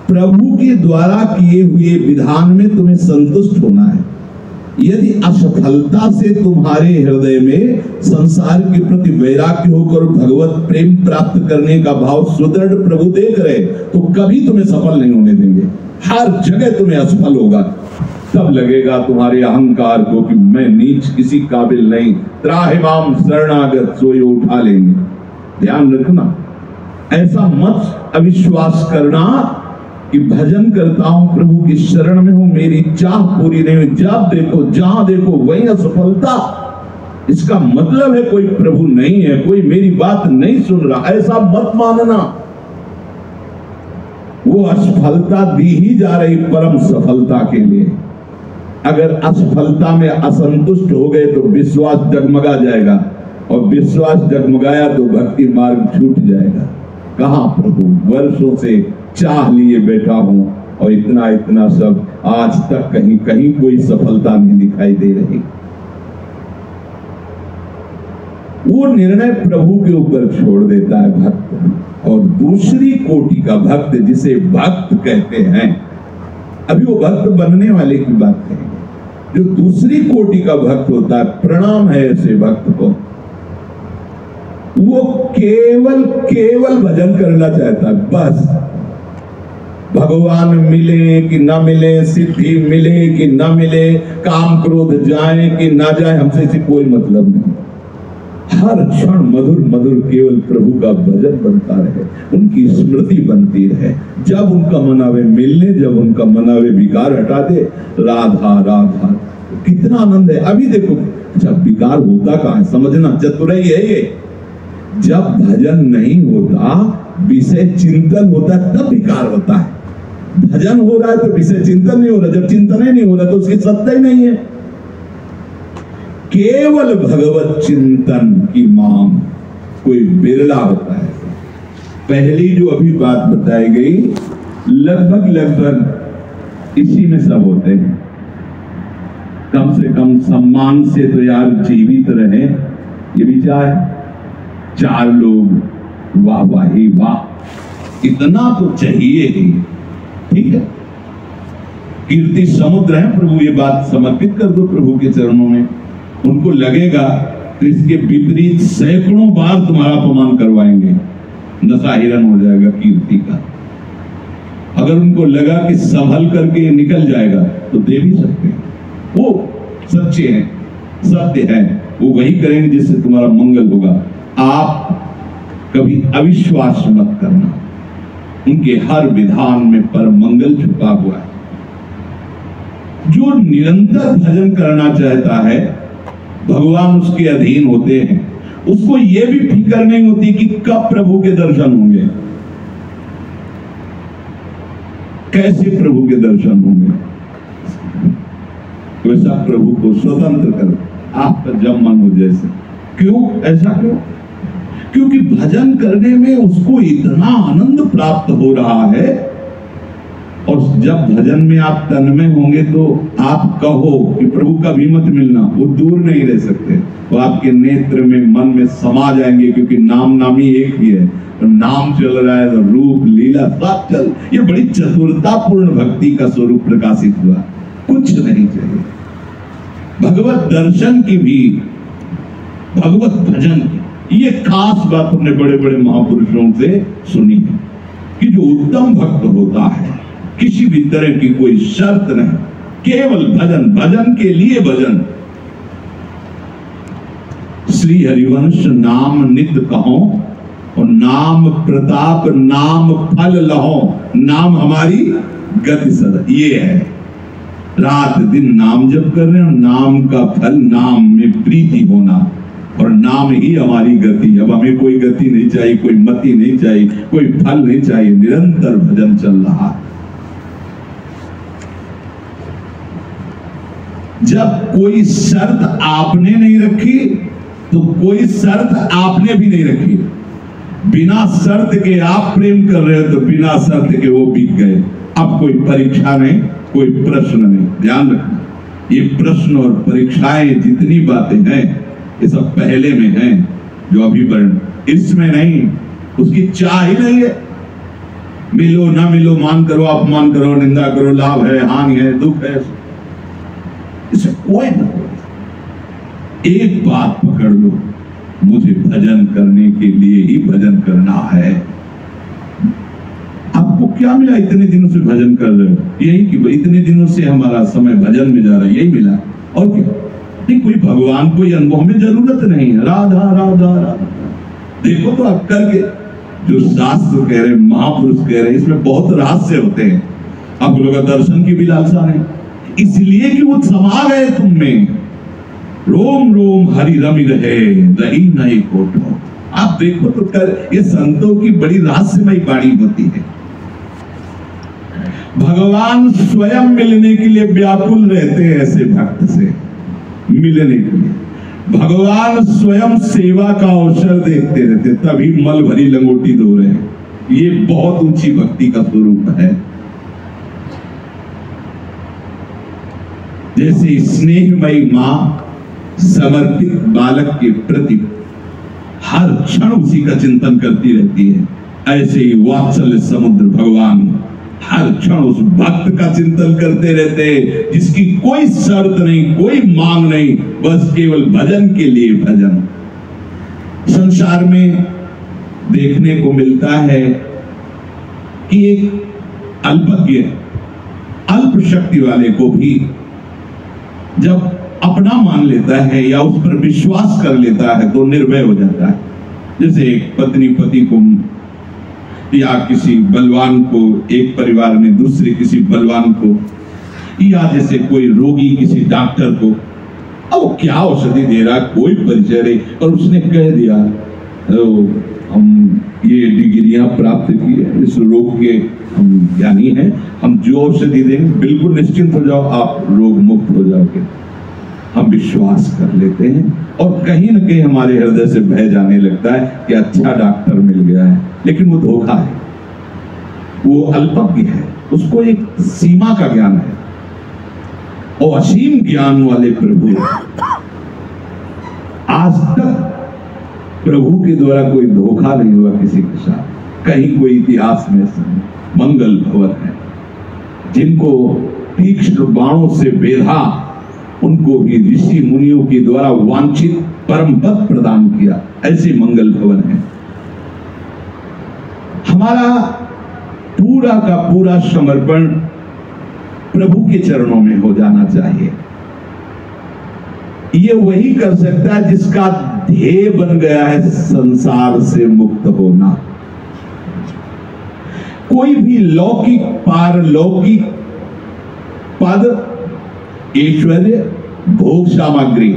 प्रभु के द्वारा किए हुए विधान में तुम्हें संतुष्ट होना है। यदि असफलता से तुम्हारे हृदय में संसार के प्रति वैराग्य होकर भगवत प्रेम प्राप्त करने का भाव सुदृढ़ प्रभु देख रहे तो कभी तुम्हें सफल नहीं होने देंगे। हर जगह तुम्हें असफल होगा। तब लगेगा तुम्हारे अहंकार को कि मैं नीच किसी काबिल नहीं, त्राहिमाम शरणागत सोए उठा लेंगे। ध्यान रखना, ऐसा मत अविश्वास करना कि भजन करता हूं, प्रभु की शरण में हूं, मेरी चाह पूरी नहीं हुई, जब देखो जहां देखो वही असफलता। इसका मतलब है कोई प्रभु नहीं है, कोई मेरी बात नहीं सुन रहा। ऐसा मत मानना। वो असफलता दी ही जा रही परम सफलता के लिए। अगर असफलता में असंतुष्ट हो गए तो विश्वास डगमगा जाएगा, और विश्वास डगमगाया तो भक्ति मार्ग छूट जाएगा। कहां प्रभु, वर्षों से चाह लिए बैठा हूं और इतना इतना सब, आज तक कहीं कहीं कोई सफलता नहीं दिखाई दे रही। वो निर्णय प्रभु के ऊपर छोड़ देता है भक्त। और दूसरी कोटि का भक्त, जिसे भक्त कहते हैं, अभी वो भक्त बनने वाले की बात करेंगे। जो दूसरी कोटि का भक्त होता है, प्रणाम है ऐसे भक्त को, वो केवल केवल भजन करना चाहता है। बस भगवान मिले कि ना मिले, सिद्धि मिले कि ना मिले, काम क्रोध जाए कि ना जाए, हमसे इसे कोई मतलब नहीं। हर क्षण मधुर मधुर केवल प्रभु का भजन बनता रहे, उनकी स्मृति बनती रहे। जब उनका मनावे मिलने, जब उनका मनावे विकार हटा दे, राधा राधा, कितना आनंद है। अभी देखो, जब विकार होता कहां है, समझना चतुराई है ये। जब भजन नहीं होता, विषय चिंतन होता है, तब विकार होता है। भजन हो रहा है तो विषय चिंतन नहीं हो रहा। जब चिंतन ही नहीं हो रहा तो उसकी सत्ता ही नहीं है। केवल भगवत चिंतन की मांग कोई बिरला होता है। पहली जो अभी बात बताई गई, लगभग लगभग इसी में सब होते हैं। कम से कम सम्मान से तो यार जीवित रहे, ये भी चाहे। चार लोग वाह वाही वाह, इतना तो चाहिए ही। ठीक है, कीर्ति समुद्र है प्रभु, ये बात समर्पित कर दो प्रभु के चरणों में। उनको लगेगा तो इसके विपरीत सैकड़ों बार तुम्हारा अपमान करवाएंगे, नशा हिरन हो जाएगा कीर्ति का। अगर उनको लगा कि संभल करके निकल जाएगा तो दे भी सकते हैं। वो सच्चे हैं, सत्य है, वो वही करेंगे जिससे तुम्हारा मंगल होगा। आप कभी अविश्वास मत करना, उनके हर विधान में परम मंगल छुपा हुआ है। जो निरंतर भजन करना चाहता है, भगवान उसके अधीन होते हैं। उसको यह भी फिक्र नहीं होती कि कब प्रभु के दर्शन होंगे, कैसे प्रभु के दर्शन होंगे। वैसा प्रभु को स्वतंत्र कर, आपका जब मन हो जैसे। क्यों ऐसा? क्यों? क्योंकि भजन करने में उसको इतना आनंद प्राप्त हो रहा है। और जब भजन में आप तन्मय होंगे तो आप कहो कि प्रभु का भी मत मिलना, वो दूर नहीं रह सकते, वो आपके नेत्र में, मन में समा जाएंगे। क्योंकि नाम नामी एक ही है, तो नाम चल रहा है तो रूप लीला सब चल। ये बड़ी चतुरतापूर्ण भक्ति का स्वरूप प्रकाशित हुआ। कुछ नहीं चाहिए। भगवत दर्शन की भी, भगवत भजन की ये खास बात हमने बड़े बड़े महापुरुषों से सुनी है कि जो उत्तम भक्त होता है, किसी भी तरह की कोई शर्त नहीं, केवल भजन, भजन के लिए भजन। श्री हरिवंश नाम नित कहो और नाम प्रताप नाम फल लहो। नाम हमारी गति सदा, ये है। रात दिन नाम जप कर रहे हैं, नाम का फल नाम में प्रीति होना, और नाम ही हमारी गति। अब हमें कोई गति नहीं चाहिए, कोई मति नहीं चाहिए, कोई फल नहीं चाहिए, निरंतर भजन चल रहा है। जब कोई शर्त आपने नहीं रखी तो कोई शर्त आपने भी नहीं रखी। बिना शर्त के आप प्रेम कर रहे हो तो बिना शर्त के वो बिक गए। अब कोई परीक्षा नहीं, कोई प्रश्न नहीं। ध्यान रखना, ये प्रश्न और परीक्षाएं जितनी बातें हैं ये सब पहले में हैं, जो अभी वर्ण, इसमें नहीं। उसकी चाह ही नहीं है। मिलो ना मिलो, मान करो अपमान करो, निंदा करो, लाभ है हानि है दुख है, इसे कोई ना। एक बात पकड़ लो, मुझे भजन करने के लिए ही भजन करना है। आपको क्या मिला इतने दिनों से भजन कर रहे हो? यही कि इतने दिनों से हमारा समय भजन में जा रहा है, यही मिला। और क्या? कोई भगवान कोई अनुभव में जरूरत नहीं है। राधा राधा राधा देखो तो आप करके, जो शास्त्र कह रहे, महापुरुष कह रहे, इसमें बहुत रहस्य होते हैं। आप लोगों का दर्शन की भी लालसा नहीं, इसलिए कि वो समा गए तुम में। रोम रोम हरि रमि रहे, रही नहीं कोटो। आप देखो तो कर, ये संतों की बड़ी रहस्यमयी वाणी होती है। भगवान स्वयं मिलने के लिए व्याकुल रहते हैं ऐसे भक्त से, मिलने के लिए। भगवान स्वयं सेवा का अवसर देखते रहते, तभी मल भरी लंगोटी धो रहे हैं। ये बहुत ऊंची भक्ति का स्वरूप है। जैसे स्नेहमयी मां समर्पित बालक के प्रति हर क्षण उसी का चिंतन करती रहती है, ऐसे ही वात्सल्य समुद्र भगवान हर क्षण उस भक्त का चिंतन करते रहते हैं, जिसकी कोई शर्त नहीं, कोई मांग नहीं, बस केवल भजन के लिए भजन। संसार में देखने को मिलता है कि एक अल्पज्ञ, अल्प शक्ति वाले को भी जब अपना मान लेता है या उस पर विश्वास कर लेता है तो निर्भय हो जाता है। जैसे एक पत्नी पति को या किसी बलवान को, एक परिवार में दूसरे किसी बलवान को, या जैसे कोई रोगी किसी डॉक्टर को, अब वो क्या औषधि दे रहा, कोई परिचय नहीं, और उसने कह दिया तो हम ये डिग्रियां प्राप्त की है, इस रोग के हम ज्ञानी हैं, हम जो औषधि देंगे बिल्कुल निश्चिंत हो जाओ, आप रोग मुक्त हो जाओगे। हम विश्वास कर लेते हैं और कहीं न कहीं हमारे हृदय से भय जाने लगता है कि अच्छा डॉक्टर मिल गया है, लेकिन वो धोखा है, वो अल्पज्ञ है, उसको एक सीमा का ज्ञान है। और असीम ज्ञान वाले प्रभु, आज तक प्रभु के द्वारा कोई धोखा नहीं हुआ किसी के साथ, कहीं कोई इतिहास में मंगल भवन है। जिनको तीक्ष्ण बाणों से बेधा, उनको भी ऋषि मुनियों के द्वारा वांछित परम पद प्रदान किया, ऐसे मंगल भवन है। हमारा पूरा का पूरा समर्पण प्रभु के चरणों में हो जाना चाहिए। ये वही कर सकता है जिसका ध्येय बन गया है संसार से मुक्त होना। कोई भी लौकिक पारलौकिक पद, ऐश्वर्य, भोग सामग्री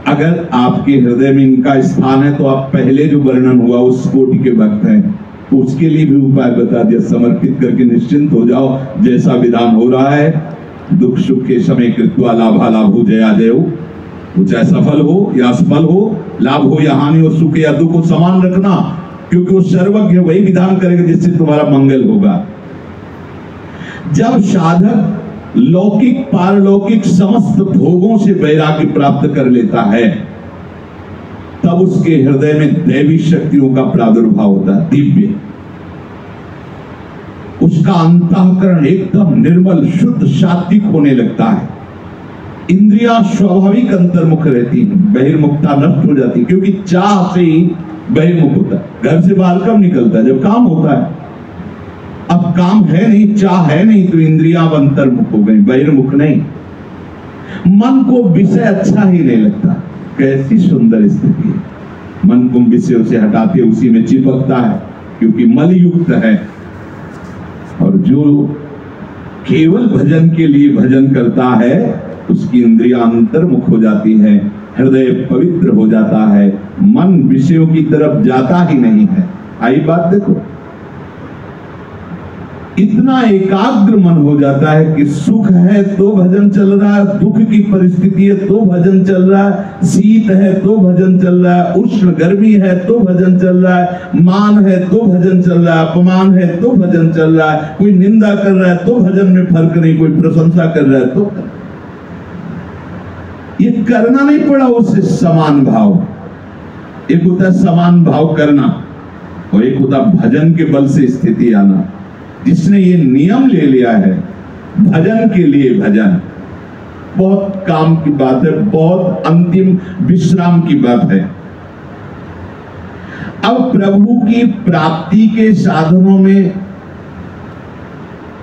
अगर आपके हृदय में इनका स्थान है तो आप पहले जो वर्णन हुआ उस कोटि के भक्त हैं। उसके लिए भी उपाय बता दिया, समर्पित करके निश्चिंत हो जाओ। जैसा विधान हो रहा है, दुख सुख के समय कृत्वा लाभा लाभो जया जयो, वो चाहे सफल हो या असफल हो, लाभ हो या हानि हो, सुख या दुख हो, समान रखना, क्योंकि वो सर्वज्ञ वही विधान करेगा जिससे तुम्हारा मंगल होगा। जब साधक लौकिक पारलौकिक समस्त भोगों से वैराग्य प्राप्त कर लेता है, तब उसके हृदय में दैवी शक्तियों का प्रादुर्भाव होता है, दिव्य। उसका अंतःकरण एकदम निर्मल शुद्ध सात्विक होने लगता है। इंद्रियां स्वाभाविक अंतर्मुख रहती हैं, बहिर्मुखता नष्ट हो जाती, क्योंकि चाह से ही बहिर्मुख होता है। घर से बाहर कब निकलता है? जब काम होता है। अब काम है नहीं, चाह है नहीं, तो इंद्रियां अंतर्मुख हो गई, बहिर्मुख नहीं। मन को विषय अच्छा ही नहीं लगता। कैसी सुंदर स्थिति है। मन को विषयों से हटाते उसी में चिपकता है, क्योंकि मल युक्त है। और जो केवल भजन के लिए भजन करता है, उसकी इंद्रियां अंतर्मुख हो जाती है, हृदय पवित्र हो जाता है, मन विषयों की तरफ जाता ही नहीं है। आई बात देखो, इतना एकाग्र मन हो जाता है कि सुख है तो भजन चल रहा है, दुख की परिस्थिति है तो भजन चल रहा है, शीत है तो भजन चल रहा है, उष्ण गर्मी है तो भजन चल रहा है, मान है तो भजन चल रहा है, अपमान है तो भजन चल रहा है, कोई निंदा कर रहा है तो भजन में फर्क नहीं, कोई प्रशंसा कर रहा है तो। ये करना नहीं पड़ा उससे समान भाव। एक होता है समान भाव करना और एक होता भजन के बल से स्थिति आना। जिसने ये नियम ले लिया है भजन के लिए, भजन बहुत काम की बात है, बहुत अंतिम विश्राम की बात है। अब प्रभु की प्राप्ति के साधनों में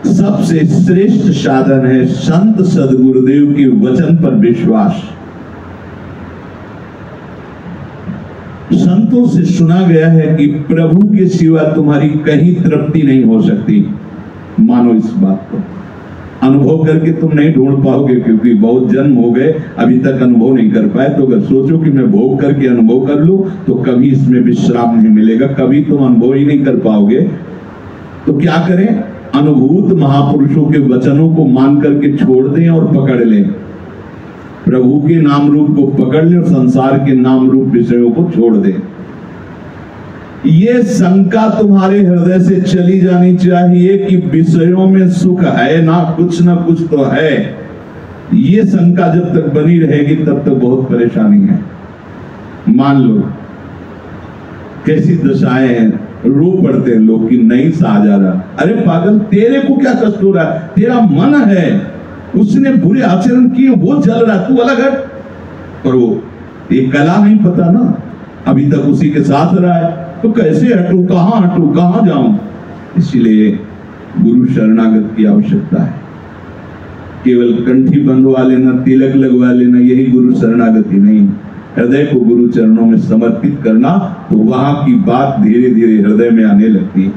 सबसे श्रेष्ठ साधन है संत सदगुरुदेव के वचन पर विश्वास। संतों से सुना गया है कि प्रभु के सिवा तुम्हारी कहीं तृप्ति नहीं हो सकती। मानो इस बात को, अनुभव करके तुम नहीं ढूंढ पाओगे, क्योंकि बहुत जन्म हो गए अभी तक अनुभव नहीं कर पाए। तो अगर सोचो कि मैं भोग करके अनुभव कर लूं तो कभी इसमें विश्राम नहीं मिलेगा, कभी तुम अनुभव ही नहीं कर पाओगे। तो क्या करें? अनुभूत महापुरुषों के वचनों को मान करके छोड़ दें और पकड़ लें। प्रभु के नाम रूप को पकड़ ले और संसार के नाम रूप विषयों को छोड़ दे। ये शंका तुम्हारे हृदय से चली जानी चाहिए कि विषयों में सुख है ना कुछ तो है। ये शंका जब तक बनी रहेगी तब तक बहुत परेशानी है। मान लो कैसी दशाएं हैं, रो पड़ते हैं लोग कि नहीं सहा जा रहा। अरे पागल, तेरे को क्या कष्ट हो रहा है? तेरा मन है, उसने बुरे आचरण किए, वो जल रहा, तू अलग हट। और वो ये कला नहीं पता ना, अभी तक उसी के साथ रहा है, तो कैसे हटूं, कहां जाऊं? इसलिए गुरु शरणागत की आवश्यकता है। केवल कंठी बंधवा लेना, तिलक लगवा लेना, यही गुरु शरणागति नहीं। हृदय को गुरु चरणों में समर्पित करना, तो वहां की बात धीरे धीरे हृदय में आने लगती है।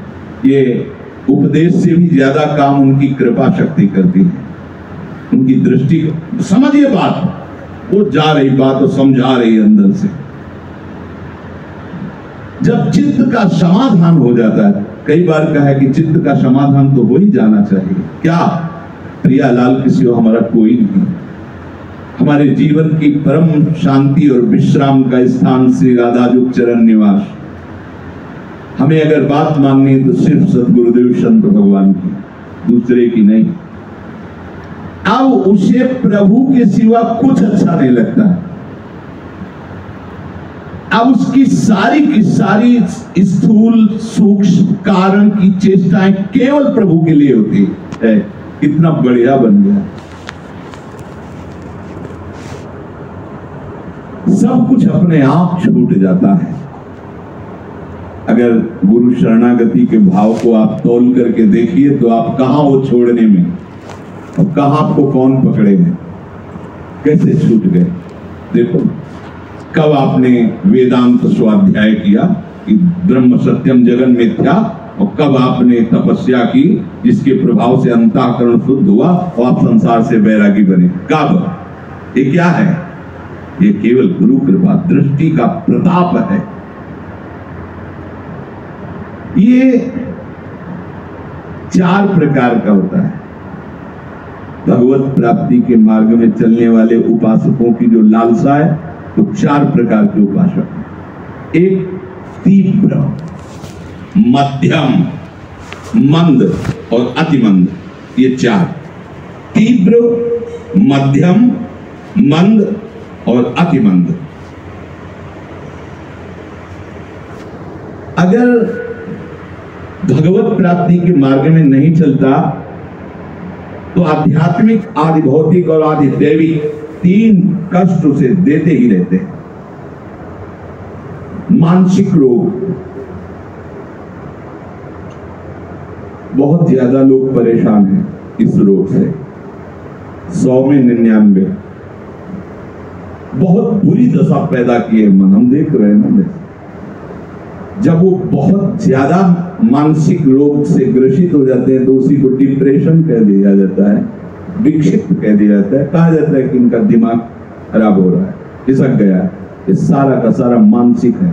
ये उपदेश से भी ज्यादा काम उनकी कृपा शक्ति करती है, उनकी दृष्टि। समझिए बात, वो जा रही बात और समझा रही अंदर से। जब चित्त का समाधान हो जाता है, कई बार कहा है कि चित्त का समाधान तो हो ही जाना चाहिए। क्या प्रियालाल के सिवा हमारा कोई नहीं। हमारे जीवन की परम शांति और विश्राम का स्थान श्री राधाजुग चरण निवास। हमें अगर बात माननी है तो सिर्फ सदगुरुदेव संत भगवान की, दूसरे की नहीं। अब उसे प्रभु के सिवा कुछ अच्छा नहीं लगता। अब उसकी सारी की सारी स्थूल सूक्ष्म कारण की चेष्टाएं केवल प्रभु के लिए होती है। कितना बढ़िया बन गया, सब कुछ अपने आप छूट जाता है। अगर गुरु शरणागति के भाव को आप तौल करके देखिए तो आप कहां वो छोड़ने में और कहां आपको कौन पकड़े हैं। कैसे छूट गए। देखो, कब आपने वेदांत स्वाध्याय किया कि ब्रह्म सत्यम जगन मिथ्या, और कब आपने तपस्या की जिसके प्रभाव से अंतःकरण शुद्ध हुआ और आप संसार से वैरागी बने। कब? ये क्या है? ये केवल गुरु कृपा दृष्टि का प्रताप है। ये 4 प्रकार का होता है। भगवत प्राप्ति के मार्ग में चलने वाले उपासकों की जो लालसा है, तो 4 प्रकार के उपासक हैं। एक तीव्र, मध्यम, मंद और अतिमंद। ये 4, तीव्र, मध्यम, मंद और अतिमंद। अगर भगवत प्राप्ति के मार्ग में नहीं चलता तो आध्यात्मिक, आदि भौतिक और आदि दैविक 3 कष्ट उसे देते ही रहते हैं। मानसिक रोग, बहुत ज्यादा लोग परेशान हैं इस रोग से। 100 में 99 बहुत बुरी दशा पैदा की है मन। हम देख रहे हैं ना, जब वो बहुत ज्यादा मानसिक रोग से ग्रसित हो जाते हैं तो उसी को डिप्रेशन कह दिया जाता है, विक्षिप्त कह दिया जाता है। कहा जाता है कि इनका दिमाग खराब हो रहा है, खिसक गया है। ये सारा का सारा मानसिक है।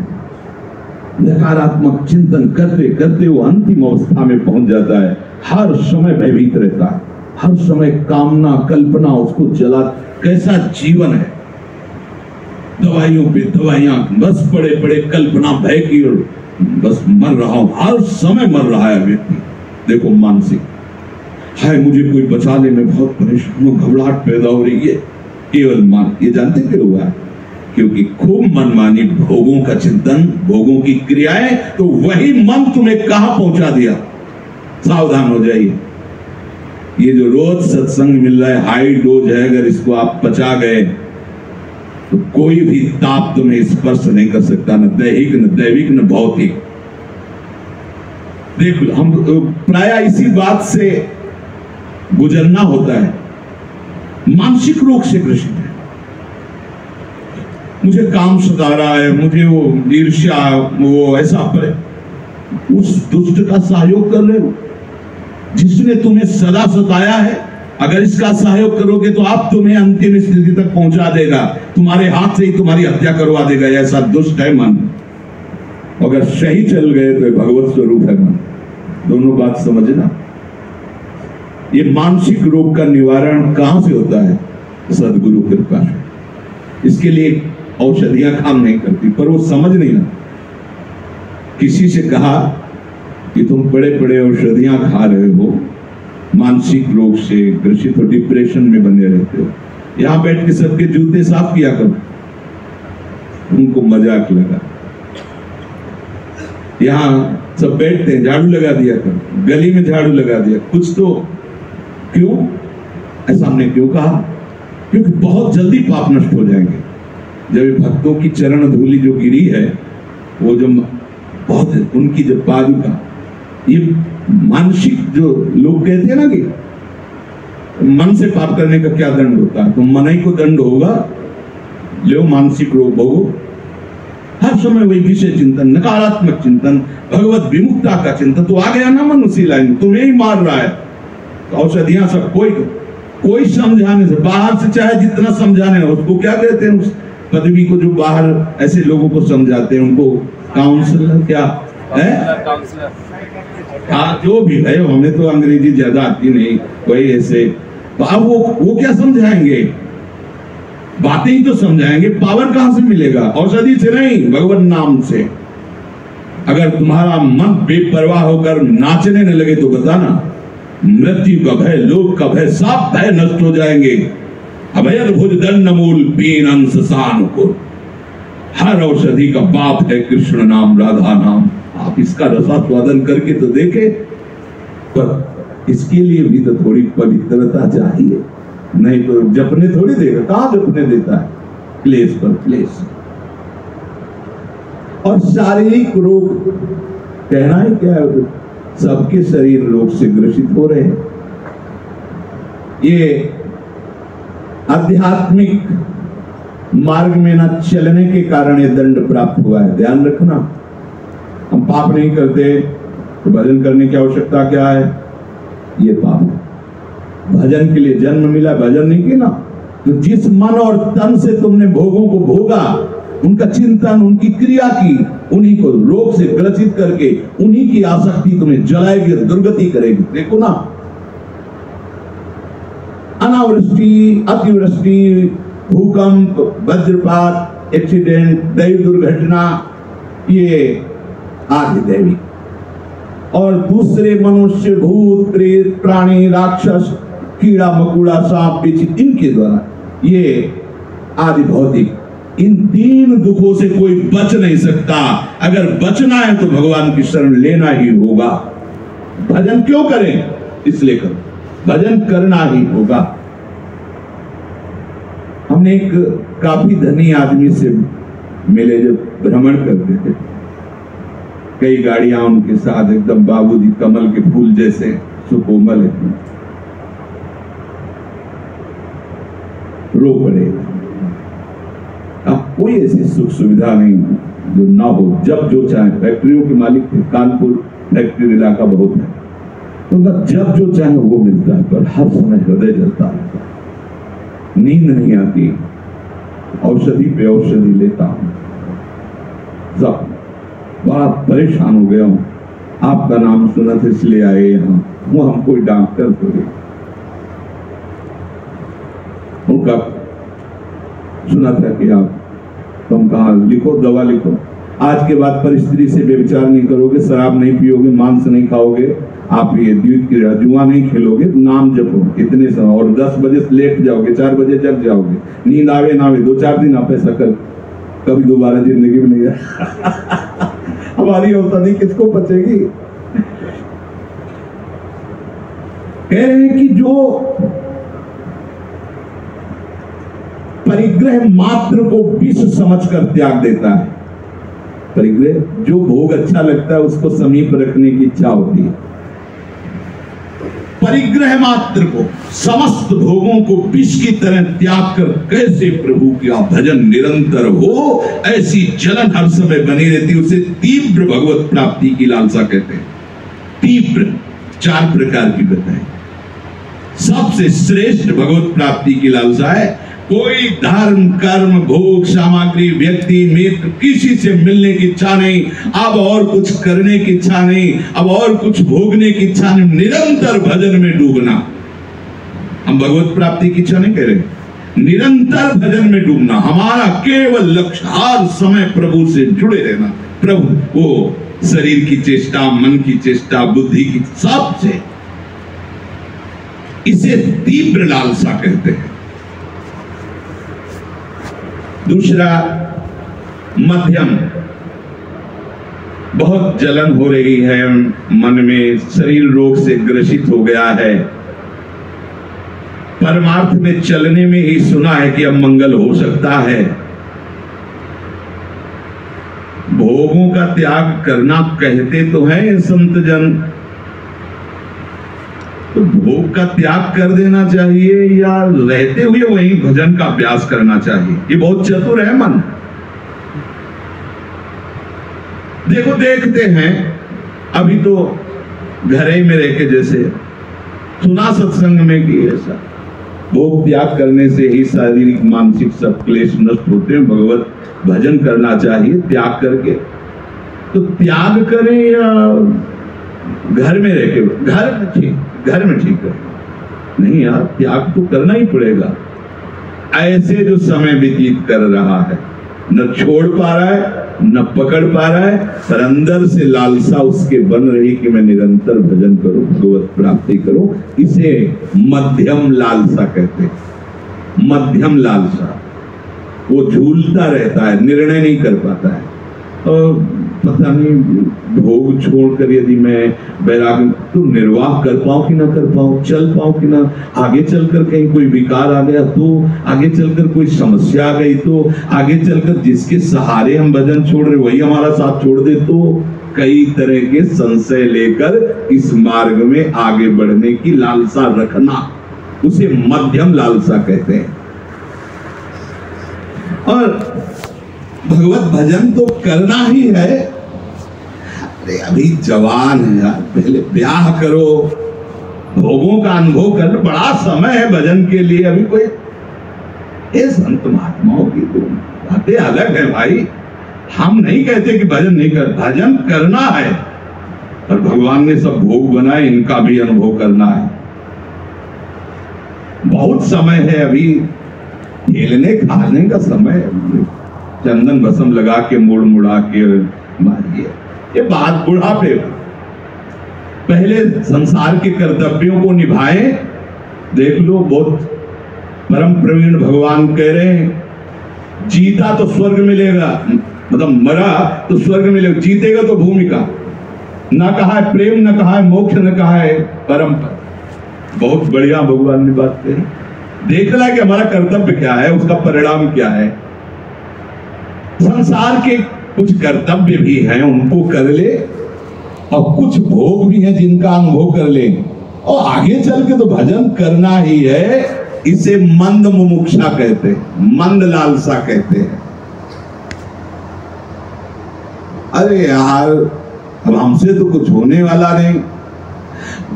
नकारात्मक चिंतन करते करते वो अंतिम अवस्था में पहुंच जाता है। हर समय भयभीत रहता है, हर समय कामना कल्पना उसको जला। कैसा जीवन है, दवाइयों पे दवाइयां, बस पड़े पड़े कल्पना भय की, और बस मर रहा हूं, हर समय मर रहा है व्यक्ति। देखो, मानसिक है, मुझे कोई बचा ले, मैं बहुत परेशान हूं, घबराहट पैदा हो रही है। केवल मान, ये जानते क्यों हुआ है? क्योंकि खूब मनमानी भोगों का चिंतन, भोगों की क्रियाएं, तो वही मन तुम्हें कहां पहुंचा दिया। सावधान हो जाइए। ये जो रोज सत्संग मिल रहा है, हाई डोज है, अगर इसको आप पचा गए तो कोई भी ताप तुम्हें स्पर्श नहीं कर सकता, न दैहिक, न दैविक, न भौतिक। देख, हम प्राय इसी बात से गुजरना होता है। मानसिक रोग से ग्रसित है, मुझे काम सता रहा है, मुझे वो ईर्ष्या, वो ऐसा पर, उस दुष्ट का सहयोग कर रहे हो जिसने तुम्हें सदा सताया है। अगर इसका सहयोग करोगे तो आप तुम्हें अंतिम स्थिति तक पहुंचा देगा, तुम्हारे हाथ से ही तुम्हारी हत्या करवा देगा। ऐसा दुष्ट है मन। अगर सही चल गए तो भगवत स्वरूप है मन। दोनों बात समझना। ये मानसिक रोग का निवारण कहां से होता है? सदगुरु कृपा से। इसके लिए औषधियां काम नहीं करती, पर वो समझ नहीं ना। किसी से कहा कि तुम बड़े बड़े औषधियां खा रहे हो, मानसिक रोग से ग्रसित हो, डिप्रेशन में बने रहते हो, यहां बैठ के सबके जूते साफ किया करो। उनको मजाक लगा। यहां सब बैठते हैं, झाड़ू लगा दिया करो, गली में झाड़ू लगा दिया कुछ तो। क्यों ऐसा हमने क्यों कहा? क्योंकि बहुत जल्दी पाप नष्ट हो जाएंगे। जब भक्तों की चरण धूलि जो गिरी है, वो जो बहुत उनकी जब पादुका, ये मानसिक जो लोग कहते हैं ना कि मन से पाप करने का क्या दंड होता है, तो मन ही को दंड होगा। लो मानसिक रोग भोगो, हर समय वही विषय चिंतन, नकारात्मक चिंतन, भगवत विमुक्ता का चिंतन, तो आ गया ना मन उसी लाइन, तुम्हें ही मार रहा है। तो औषधियां सब कोई समझाने से, बाहर से चाहे जितना समझाने हो, उसको क्या कहते हैं, उस पदवी को जो बाहर ऐसे लोगों को समझाते हैं, उनको काउंसलर क्या है, हाँ जो भी है, हमें तो अंग्रेजी ज्यादा आती नहीं, वही ऐसे। तो अब वो क्या समझाएंगे? बातें ही तो समझाएंगे। पावर कहां से मिलेगा? औषधि से नहीं, भगवान नाम से। अगर तुम्हारा मन बेपरवाह होकर नाचने न लगे तो बताना, मृत्यु का भय, लोक का भय, सब भय नष्ट हो जाएंगे। अभय भुज दंड मूल पीन अंश सान को, हर औषधि का बाप है कृष्ण नाम, राधा नाम। आप इसका रसास्वादन करके तो देखे, पर इसके लिए भी तो थोड़ी पवित्रता चाहिए, नहीं तो जपने थोड़ी देगा। कहां जपने देता है? क्लेश पर क्लेश। और शारीरिक रोग कहना ही क्या है, सबके शरीर रोग से ग्रसित हो रहे हैं। ये आध्यात्मिक मार्ग में न चलने के कारण ये दंड प्राप्त हुआ है। ध्यान रखना, हम पाप नहीं करते तो भजन करने की आवश्यकता क्या है? ये पाप है। भजन के लिए जन्म मिला, भजन नहीं किया ना, तो जिस मन और तन से तुमने भोगों को भोगा, उनका चिंतन, उनकी क्रिया की, उन्हीं को रोग से ग्रसित करके उन्हीं की आसक्ति तुम्हें जलाएगी और दुर्गति करेगी। देखो ना, अनावृष्टि, अतिवृष्टि, भूकंप, वज्रपात, एक्सीडेंट, दैव दुर्घटना, ये आदि दैवी, और दूसरे मनुष्य, भूत, प्रेत, प्राणी, राक्षस, कीड़ा मकोड़ा, सांप, बिच्छू, इनके द्वारा ये आदि भौतिक, इन तीन दुखों से कोई बच नहीं सकता। अगर बचना है तो भगवान की शरण लेना ही होगा। भजन क्यों करें? इसलिए करो, भजन करना ही होगा। हमने एक काफी धनी आदमी से मिले, जब भ्रमण करते थे, कई गाड़ियां उनके साथ, एकदम बाबूजी कमल के फूल जैसे सुकोमल है, रो पड़े। अब कोई ऐसी सुख सुविधा नहीं जो ना हो, जब जो चाहे। फैक्ट्रियों के मालिक थे, कानपुर फैक्ट्री इलाका बहुत है, तो जब जो चाहे वो मिलता है, पर हर समय हृदय जलता रहता है, नींद नहीं आती, औषधि पे औषधि लेता हूं, सब बड़ा परेशान हो गया हूं। आपका नाम सुना था इसलिए आए यहाँ, वो हम कोई डॉक्टर थे, उनका सुना था कि आप, तुम कहा लिखो, दवा लिखो, आज के बाद पर स्त्री से व्यभिचार नहीं करोगे, शराब नहीं पियोगे, मांस नहीं खाओगे, आप ये द्वीप की जुआ नहीं खेलोगे, नाम जपो इतने समय, और 10 बजे से लेट जाओगे, 4 बजे जग जाओगे, नींद आवे ना आवे, 2-4 दिन आप ऐसा कर, कभी दोबारा जिंदगी में नहीं आए। हमारी औषधि किसको बचेगी? कह रहे हैं कि जो परिग्रह मात्र को विष समझकर त्याग देता है, परिग्रह, जो भोग अच्छा लगता है उसको समीप रखने की इच्छा होती है, परिग्रह मात्र को, समस्त भोगों को विष की तरह त्याग कर कैसे प्रभु का भजन निरंतर हो, ऐसी जलन हर समय बनी रहती, उसे तीव्र भगवत प्राप्ति की लालसा कहते हैं। तीव्र 4 प्रकार की बताएं। सबसे श्रेष्ठ भगवत प्राप्ति की लालसा है, कोई धर्म, कर्म, भोग, सामग्री, व्यक्ति, मित्र, किसी से मिलने की इच्छा नहीं, अब और कुछ करने की इच्छा नहीं, अब और कुछ भोगने की इच्छा नहीं, निरंतर भजन में डूबना। हम भगवत प्राप्ति की इच्छा नहीं कह रहे, निरंतर भजन में डूबना हमारा केवल लक्ष्य, हर समय प्रभु से जुड़े रहना। प्रभु, वो शरीर की चेष्टा, मन की चेष्टा, बुद्धि की, सबसे, इसे तीव्र लालसा कहते हैं। दूसरा, मध्यम, बहुत जलन हो रही है मन में, शरीर रोग से ग्रसित हो गया है, परमार्थ में चलने में ही सुना है कि अब मंगल हो सकता है, भोगों का त्याग करना कहते तो हैं संत जन, तो भोग का त्याग कर देना चाहिए या रहते हुए वही भजन का अभ्यास करना चाहिए? ये बहुत चतुर है मन। देखो, देखते हैं अभी तो घरे में रह के, जैसे सुना सत्संग में कि ऐसा भोग त्याग करने से ही शारीरिक मानसिक सब क्लेश नष्ट होते हैं, भगवत भजन करना चाहिए त्याग करके। तो त्याग करें या घर में रह के? घर में ठीक है, नहीं यार, त्याग तो करना ही पड़ेगा। ऐसे जो समय व्यतीत कर रहा है, न छोड़ पा रहा है न पकड़ पा रहा है, पर अंदर से लालसा उसके बन रही कि मैं निरंतर भजन करूं, भगवत प्राप्ति करूं, इसे मध्यम लालसा कहते हैं। मध्यम लालसा, वो झूलता रहता है, निर्णय नहीं कर पाता है, और पता नहीं भोग छोड़कर यदि मैं वैराग्य तो निर्वाह कर पाऊं कि ना कर पाऊं, चल पाऊं कि ना, आगे चलकर कहीं कोई विकार आ गया तो, आगे चलकर कोई समस्या आ गई तो, आगे चलकर जिसके सहारे हम भजन छोड़ रहे वही हमारा साथ छोड़ दे तो, कई तरह के संशय लेकर इस मार्ग में आगे बढ़ने की लालसा रखना, उसे मध्यम लालसा कहते हैं। और भगवत भजन तो करना ही है। अरे अभी जवान है यार, पहले ब्याह करो, भोगों का अनुभव कर, बड़ा समय है भजन के लिए। अभी कोई ये संत महात्माओं की तो बातें अलग है भाई। हम नहीं कहते कि भजन नहीं कर, भजन करना है, और भगवान ने सब भोग बनाए, इनका भी अनुभव करना है। बहुत समय है अभी, खेलने खाने का समय है। चंदन भस्म लगा के मुड़ मुड़ा के मारिए, ये बात बुढ़ापे। पहले संसार के कर्तव्यों को निभाएं। देख लो, बहुत परम प्रवीण भगवान कह रहे हैं, जीता तो स्वर्ग मिलेगा, मतलब मरा तो स्वर्ग मिलेगा, जीतेगा तो भूमिका। ना कहा है प्रेम, ना कहा है मोक्ष, ना कहा है परम पद। बहुत बढ़िया भगवान ने बात कही। देखना कि हमारा कर्तव्य क्या है, उसका परिणाम क्या है। संसार के कुछ कर्तव्य भी हैं, उनको कर ले, और कुछ भोग भी हैं जिनका अनुभव कर ले, और आगे चल के तो भजन करना ही है। इसे मंद मुमुक्षा कहते हैं, मंद लालसा कहते हैं। अरे यार, अब हमसे तो कुछ होने वाला नहीं।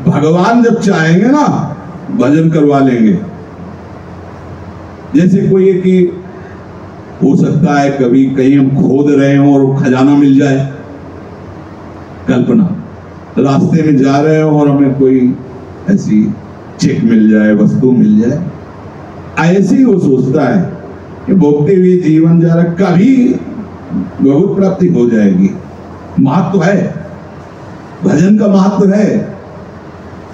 भगवान जब चाहेंगे ना, भजन करवा लेंगे। जैसे कोई है कि हो सकता है कभी कहीं हम खोद रहे हो और खजाना मिल जाए। कल्पना, रास्ते में जा रहे हो और हमें कोई ऐसी चेक मिल जाए, वस्तु मिल जाए। ऐसे ही वो सोचता है कि भोगते हुए जीवन जा रहा, कभी भगवत प्राप्ति हो जाएगी। महत्व है, भजन का महत्व है,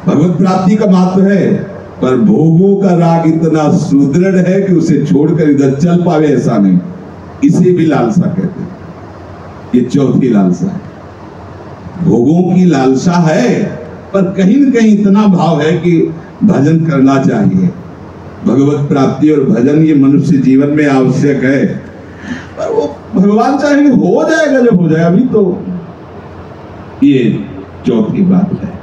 भगवत प्राप्ति का महत्व है, पर भोगों का राग इतना सुदृढ़ है कि उसे छोड़कर इधर चल पावे ऐसा नहीं। इसे भी लालसा कहते हैं। ये चौथी लालसा है। भोगों की लालसा है, पर कहीं न कहीं इतना भाव है कि भजन करना चाहिए। भगवत प्राप्ति और भजन ये मनुष्य जीवन में आवश्यक है, पर वो भगवान चाहेंगे हो जाएगा जब हो जाए। अभी तो ये चौथी बात है।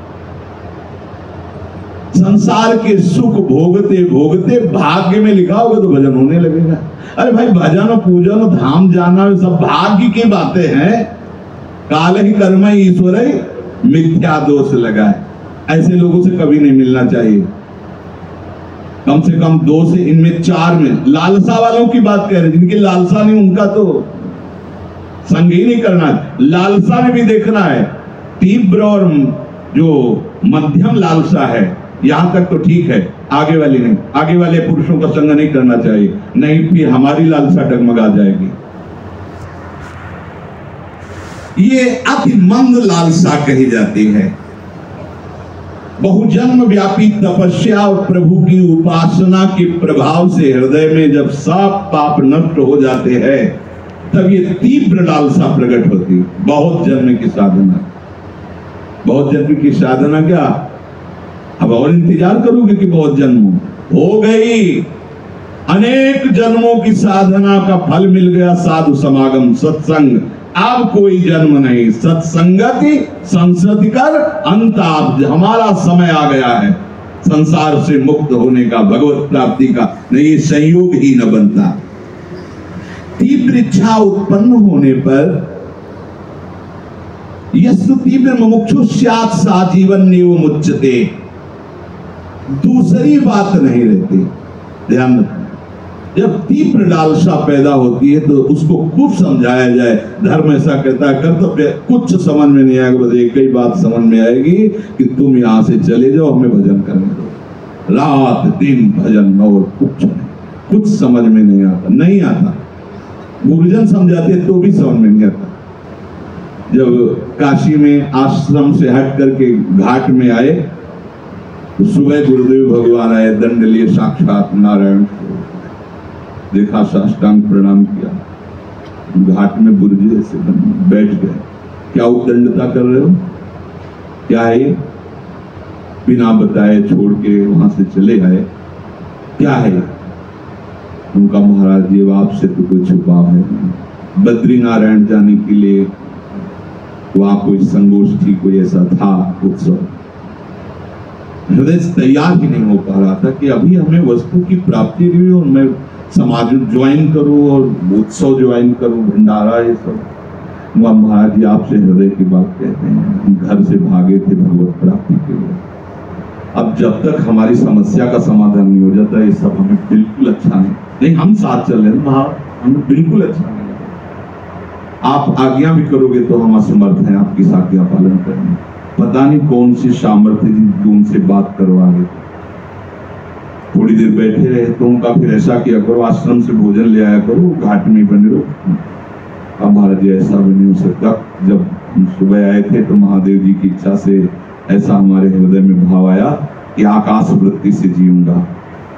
संसार के सुख भोगते भोगते भाग्य में लिखा होगा तो भजन होने लगेगा। अरे भाई, भजन और पूजन और धाम जाना सब भाग्य की बातें हैं। काल ही कर्म ईश्वर मिथ्या दोष लगाए, ऐसे लोगों से कभी नहीं मिलना चाहिए। कम से कम 2 से इनमें 4 में लालसा वालों की बात कह रहे, जिनकी लालसा नहीं उनका तो संग ही नहीं करना है। लालसा में भी देखना है, तीव्र और जो मध्यम लालसा है, यहां तक तो ठीक है, आगे वाली नहीं। आगे वाले पुरुषों का संग नहीं करना चाहिए, नहीं फिर हमारी लालसा डगमगा जाएगी। ये अति मंद लालसा कही जाती है। बहुजन्म व्यापी तपस्या और प्रभु की उपासना के प्रभाव से हृदय में जब सब पाप नष्ट हो जाते हैं, तब ये तीव्र लालसा प्रकट होती। बहुत जन्म की साधना, बहुत जन्म की साधना क्या, अब और इंतजार करोगे कि बहुत जन्म हो गई? अनेक जन्मों की साधना का फल मिल गया, साधु समागम, सत्संग। अब कोई जन्म नहीं, सत्संगति संसति कर अंत। आप हमारा समय आ गया है संसार से मुक्त होने का, भगवत प्राप्ति का। नहीं, ये संयोग ही न बनता। तीव्र इच्छा उत्पन्न होने पर यस्तु तीव्र मुमुक्षु स्यात् सा जीवन एवं उच्यते। दूसरी बात नहीं रहती, ध्यान रखना। जब तीव्र लालसा पैदा होती है तो उसको कुछ समझाया जाए। धर्म ऐसा कहता है, कर्तव्य कुछ समझ में नहीं आएगा, बस एक ही बात समझ में आएगी कि तुम यहां से चले जाओ, हमें भजन करने दो। रात दिन भजन और कुछ नहीं, कुछ समझ में नहीं आता, नहीं आता। गुरुजन समझाते तो भी समझ में नहीं आता। जब काशी में आश्रम से हट करके घाट में आए तो सुबह गुरुदेव भगवान आए, दंड लिए, साक्षात नारायण देखा, साष्टांग प्रणाम किया, घाट में बुर्जे से बैठ गए। क्या उद्दंडता कर रहे हो, क्या है? बिना बताए छोड़ के वहां से चले आए, क्या है? उनका महाराज जी आपसे तो कोई छुपाव है। बद्री नारायण जाने के लिए वहां कोई संगोष्ठी, कोई ऐसा था उत्सव, हृदय तैयार ही नहीं हो पा रहा था कि अभी हमें वस्तु की प्राप्ति हुई और मैं समाज ज्वाइन करो और उत्सव ज्वाइन करो, भंडारा ये सब। महाराज जी आपसे हृदय की बात कहते हैं, हम घर से भागे थे भगवत प्राप्ति के लिए। अब जब तक हमारी समस्या का समाधान नहीं हो जाता, ये सब हमें बिल्कुल अच्छा नहीं, हम साथ चल रहे हैं, हमें बिल्कुल अच्छा नहीं। आप आज्ञा भी करोगे तो हम असमर्थ हैं आपकी आज्ञा पालन करने। पता नहीं कौन सी सामर्थ्य जी उनसे बात करवा रहे। थोड़ी देर बैठे रहे तो उनका फिर ऐसा किया करो, आश्रम से भोजन ले आया करो, घाट में बने रहो। अब महाराज जी ऐसा भी नहीं हो सकता। जब हम सुबह आए थे तो महादेव जी की इच्छा से ऐसा हमारे हृदय में भाव आया कि आकाश वृत्ति से जीऊंगा,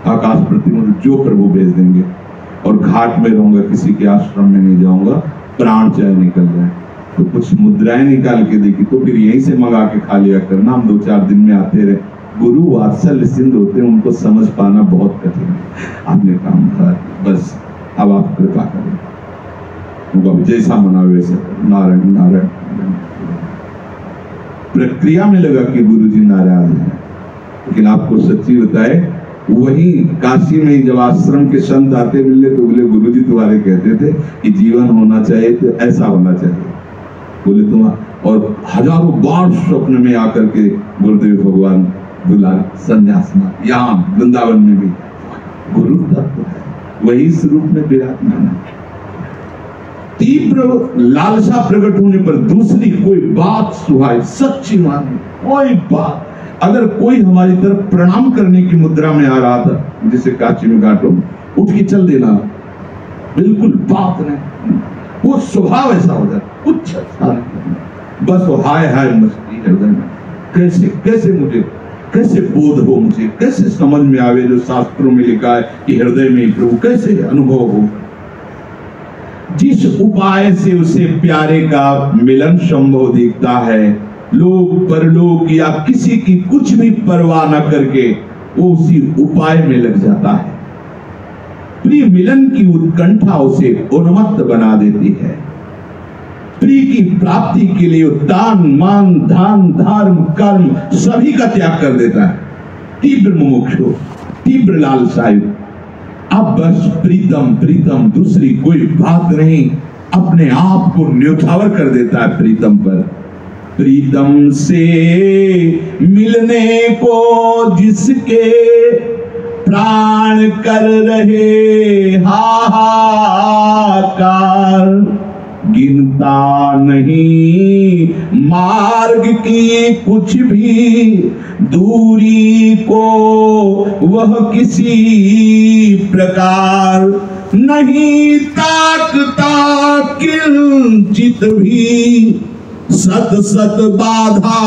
आकाश वृत्ति में जो प्रभु भेज देंगे, और घाट में रहूंगा, किसी के आश्रम में नहीं जाऊंगा, प्राण चाहे निकल जाए। तो कुछ मुद्राएं निकाल के देखी, तो फिर यहीं से मंगा के खा लिया करना। हम 2-4 दिन में आते रहे। गुरु वात्सल्य सिंधु होते हैं, उनको समझ पाना बहुत कठिन है। आपने काम करा, बस अब आप कृपा करें, जैसा मना वैसे नारायण नारायण। प्रक्रिया में लगा कि गुरु जी नारायण है, लेकिन आपको सच्ची बताए, वही काशी में जब आश्रम के संत आते मिलने तो बोले गुरु जी तुम्हारे कहते थे कि जीवन होना चाहिए तो ऐसा होना चाहिए। बोले तुम, और हजारों बार स्वप्न में आकर के गुरुदेव भगवान दुलार संन्यास में, यहाँ वृंदावन में भी गुरु तत्व है, वही स्वरूप में विराजमान है। तीव्र लालसा प्रकट होने पर दूसरी कोई बात सुहाए, सच्ची माने कोई बात। अगर कोई हमारी तरफ प्रणाम करने की मुद्रा में आ रहा था, जिसे काशी में घाटों में उठ के चल देना, बिल्कुल बात नहीं, वो स्वभाव ऐसा हो जाए, कुछ अच्छा नहीं, बस वो हाय हाय मस्ती हृदय में। कैसे कैसे मुझे कैसे बोध हो, मुझे कैसे समझ में आवे जो शास्त्रों में लिखा है कि हृदय में प्रभु कैसे अनुभव हो। जिस उपाय से उसे प्यारे का मिलन संभव दिखता है, लोक परलोक या किसी की कुछ भी परवाह न करके वो उसी उपाय में लग जाता है। प्रिय मिलन की उत्कंठा उसे उन्मत्त बना देती है। प्रिय की प्राप्ति के लिए दान मान धान धर्म कर्म सभी का त्याग कर देता है। तीव्र मुमुक्षु, तीव्र लालसायु, अब बस प्रीतम प्रीतम, दूसरी कोई बात नहीं, अपने आप को न्यौछावर कर देता है प्रीतम पर। प्रीतम से मिलने को जिसके प्राण कर रहे हाहाकार, गिनता नहीं मार्ग की कुछ भी दूरी को वह किसी प्रकार, नहीं ताकता किंचित भी सत सत बाधा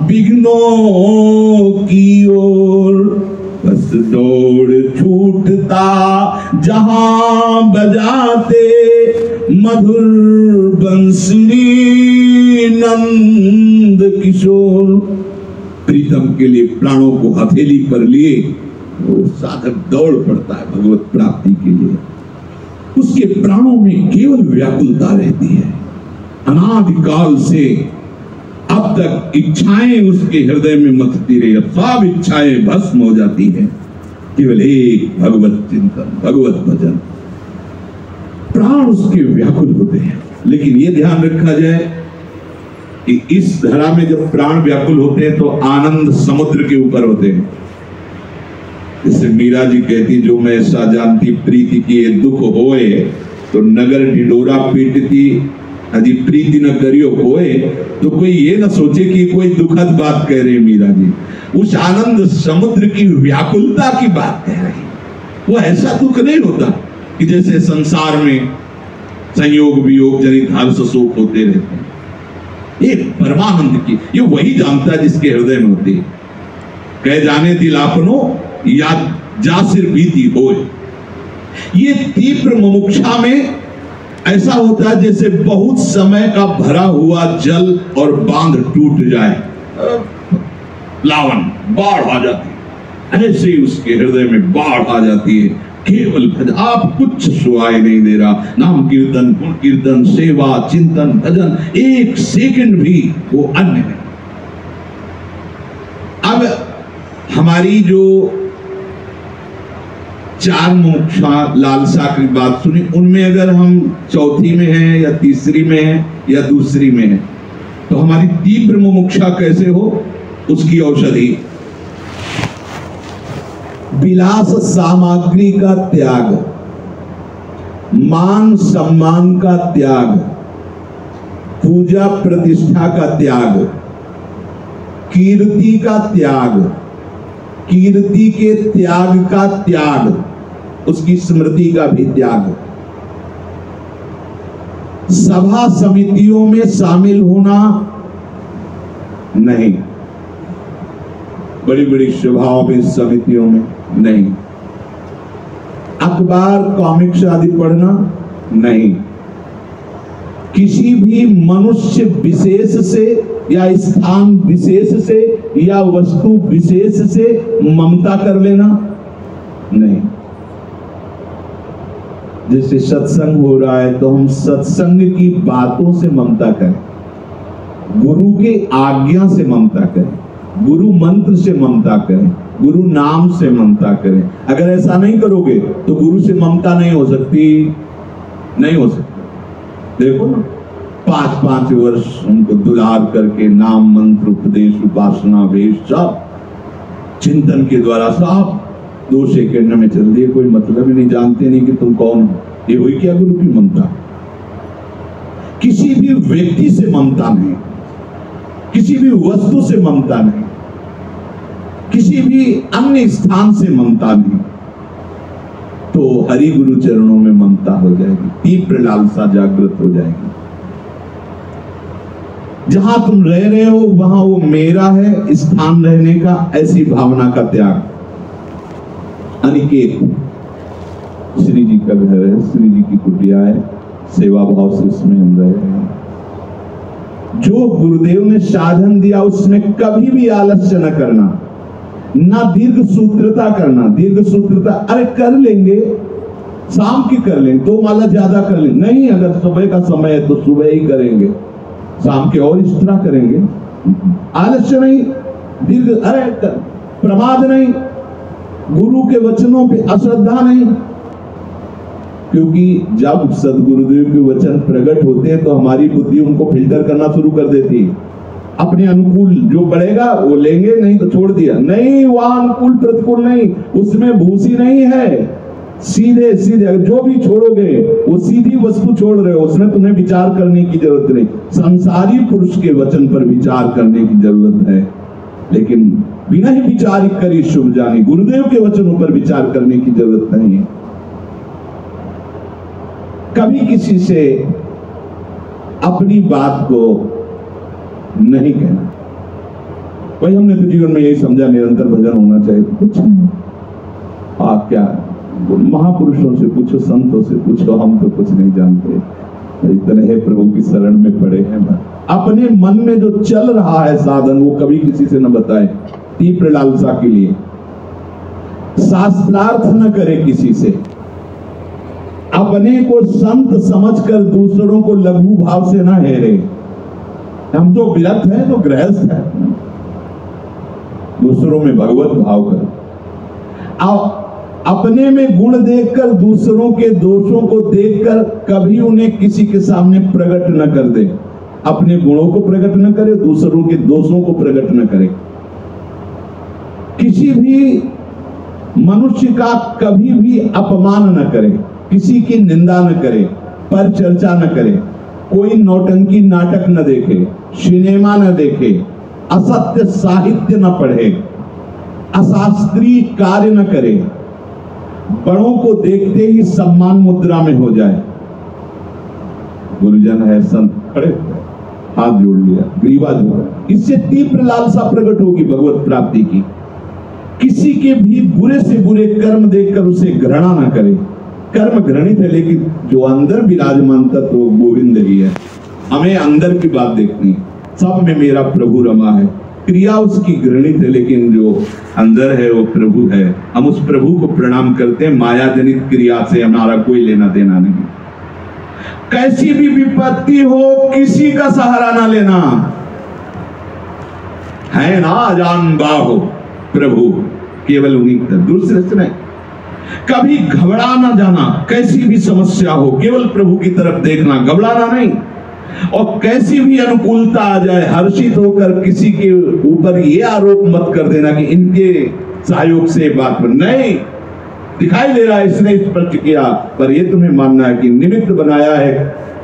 विघ्नों की ओर। बस दौड़ छूटता जहां बजाते मधुर बंसुरी नंद किशोर। प्रीतम के लिए प्राणों को हथेली पर लिए वो साधक दौड़ पड़ता है भगवत प्राप्ति के लिए। उसके प्राणों में केवल व्याकुलता रहती है। अनादिकाल से अब तक इच्छाएं उसके हृदय में मथती रही, अब सब इच्छाएं भस्म हो जाती हैं। केवल एक भगवत चिंतन, भगवत भजन। प्राण उसके व्याकुल होते हैं। लेकिन ये ध्यान रखा जाए कि इस धरा में जब प्राण व्याकुल होते हैं तो आनंद समुद्र के ऊपर होते हैं। जैसे मीरा जी कहती, जो मैं ऐसा जानती प्रीति की दुख होए, तो नगर ढिढोरा पीटती यदि प्रीति न करियो होए। तो कोई ये ना सोचे कि कोई दुखद बात कह रही मीरा जी, उस आनंद समुद्र की व्याकुलता की बात कह रही। वो ऐसा दुख नहीं होता कि जैसे संसार में संयोग वियोग जनित हर्ष शोक होते रहते हैं। ये परमानंद की, ये वही जानता है जिसके हृदय में होती है। कह जाने दिल आपनो या जासिर भीति होए। ये तीव्र मुमुक्षा में ऐसा होता है जैसे बहुत समय का भरा हुआ जल और बांध टूट जाए, लावन बाढ़ आ जाती है, ऐसे ही उसके हृदय में बाढ़ आ जाती है। केवल भजन, आप कुछ सुनाई नहीं दे रहा, नाम कीर्तन गुण कीर्तन सेवा चिंतन भजन, एक सेकंड भी वो अन्य नहीं। अब हमारी जो 4 मुमुक्षा लालसा की बात सुनी, उनमें अगर हम चौथी में हैं या तीसरी में हैं या दूसरी में हैं तो हमारी तीव्र मुमुक्षा कैसे हो, उसकी औषधि विलास सामग्री का त्याग, मान सम्मान का त्याग, पूजा प्रतिष्ठा का त्याग, कीर्ति का त्याग, कीर्ति के त्याग का त्याग, उसकी स्मृति का भी त्याग, सभा समितियों में शामिल होना नहीं, बड़ी बड़ी सभाओं में समितियों में नहीं, अखबार कॉमिक्स आदि पढ़ना नहीं, किसी भी मनुष्य विशेष से या स्थान विशेष से या वस्तु विशेष से ममता कर लेना नहीं। जैसे सत्संग हो रहा है तो हम सत्संग की बातों से ममता करें, गुरु के आज्ञा से ममता करें, गुरु मंत्र से ममता करें, गुरु नाम से ममता करें। अगर ऐसा नहीं करोगे तो गुरु से ममता नहीं हो सकती, नहीं हो सकती। देखो ना, 5-5 वर्ष उनको दुलार करके नाम मंत्र उपदेश उपासना वेश सब चिंतन के द्वारा सब 2 सेकंड में चल दिए, कोई मतलब ही नहीं, जानते नहीं कि तुम कौन हो। ये हुई क्या गुरु की ममता? किसी भी व्यक्ति से ममता नहीं, किसी भी वस्तु से ममता नहीं, किसी भी अन्य स्थान से ममता नहीं, तो हरि गुरु चरणों में ममता हो जाएगी, तीव्र लालसा जागृत हो जाएगी। जहां तुम रह रहे हो वहां वो मेरा है, स्थान रहने का, ऐसी भावना का त्याग। अनिकेत श्री जी का घर है, श्री जी की कुटिया है, सेवा भाव से इसमें हम रह रहे हैं। जो गुरुदेव ने साधन दिया उसमें कभी भी आलस्य न करना, ना दीर्घ सूत्रता करना। दीर्घ सूत्रता अरे कर लेंगे, शाम की कर लेंगे, 2 माला ज्यादा कर लेंगे, नहीं, अगर सुबह का समय है तो सुबह ही करेंगे, शाम के और इस तरह करेंगे। आलस्य नहीं, दीर्घ अरे प्रमाद नहीं, गुरु के वचनों पे अश्रद्धा नहीं, क्योंकि जब सदगुरुदेव के वचन प्रकट होते हैं तो हमारी बुद्धि उनको फिल्टर करना शुरू कर देती है। अपने अनुकूल जो बढ़ेगा वो लेंगे, नहीं तो छोड़ दिया। नहीं, वहां अनुकूल प्रतिकूल नहीं, उसमें भूसी नहीं है, सीधे सीधे जो भी छोड़ोगे वो सीधी वस्तु छोड़ रहे हो, उसमें तुम्हें विचार करने की जरूरत नहीं। संसारी पुरुष के वचन पर विचार करने की जरूरत है, लेकिन बिना ही विचार करी शुभ जानी, गुरुदेव के वचनों पर विचार करने की जरूरत नहीं है। कभी किसी से अपनी बात को नहीं कहना। भाई हमने तो जीवन में यही समझा निरंतर भजन होना चाहिए, कुछ नहीं। आप क्या महापुरुषों से पूछो, संतों से पूछो, हम तो कुछ नहीं जानते, इतने है प्रभु की शरण में पड़े हैं। अपने मन में जो चल रहा है साधन वो कभी किसी से न बताए, तीव्र लालसा के लिए। शास्त्रार्थ न करे किसी से, अपने को संत समझकर दूसरों को लघु भाव से न हेरे। हम तो विरक्त हैं, तो गृहस्थ है, दूसरों में भगवत भाव कर। अपने में गुण देखकर दूसरों के दोषों को देखकर कभी उन्हें किसी के सामने प्रकट न कर दे। अपने गुणों को प्रकट न करे, दूसरों के दोषों को प्रकट न करे। किसी भी मनुष्य का कभी भी अपमान न करे, किसी की निंदा न करे, पर चर्चा न करे, कोई नौटंकी नाटक न देखे, सिनेमा न देखे, असत्य साहित्य न पढ़े, अशास्त्रीय कार्य न करे, बड़ों को देखते ही सम्मान मुद्रा में हो जाए। गुरुजन है, संत खड़े हाथ जोड़ लिया, ग्रीवा जोड़ा, इससे तीव्र लालसा प्रकट होगी भगवत प्राप्ति की। किसी के भी बुरे से बुरे कर्म देखकर उसे घृणा न करे। कर्म घृणित है, लेकिन जो अंदर विराजमान तत्व वो गोविंद ही है। हमें अंदर की बात देखनी, सब में मेरा प्रभु रमा है। क्रिया उसकी घृणित है, लेकिन जो अंदर है वो प्रभु है। हम उस प्रभु को प्रणाम करते हैं। माया जनित क्रिया से हमारा कोई लेना देना नहीं। कैसी भी विपत्ति हो, किसी का सहारा ना लेना है ना। जान बाहो प्रभु, केवल उन्हीं का, दूसरे से नहीं। कभी घबरा ना जाना, कैसी भी समस्या हो केवल प्रभु की तरफ देखना, घबराना नहीं। और कैसी भी अनुकूलता आ जाए हर्षित होकर किसी के ऊपर ये आरोप मत कर देना कि इनके सहयोग से बात पर नहीं, दिखाई दे रहा है इसने स्पष्ट किया, पर ये तुम्हें मानना है कि निमित्त बनाया है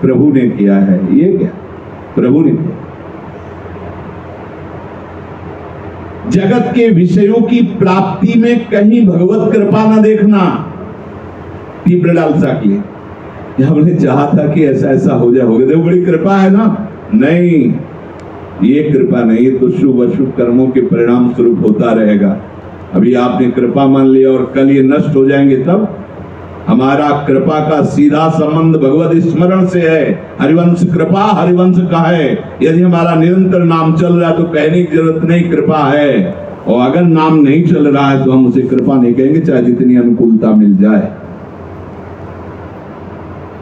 प्रभु ने किया है। ये क्या प्रभु ने किया। जगत के विषयों की प्राप्ति में कहीं भगवत कृपा ना देखना, तीव्र लालसा के लिए हमने चाहा था कि ऐसा ऐसा हो जाए, हो गया, देखो बड़ी कृपा है ना। नहीं, ये कृपा नहीं, ये तो शुभ अशुभ कर्मों के परिणाम स्वरूप होता रहेगा। अभी आपने कृपा मान लिया और कल ये नष्ट हो जाएंगे, तब हमारा कृपा का सीधा संबंध भगवत स्मरण से है। हरिवंश कृपा हरिवंश का है। यदि हमारा निरंतर नाम चल रहा है तो कहने की जरूरत नहीं, कृपा है। और अगर नाम नहीं चल रहा है तो हम उसे कृपा नहीं कहेंगे, चाहे जितनी अनुकूलता मिल जाए।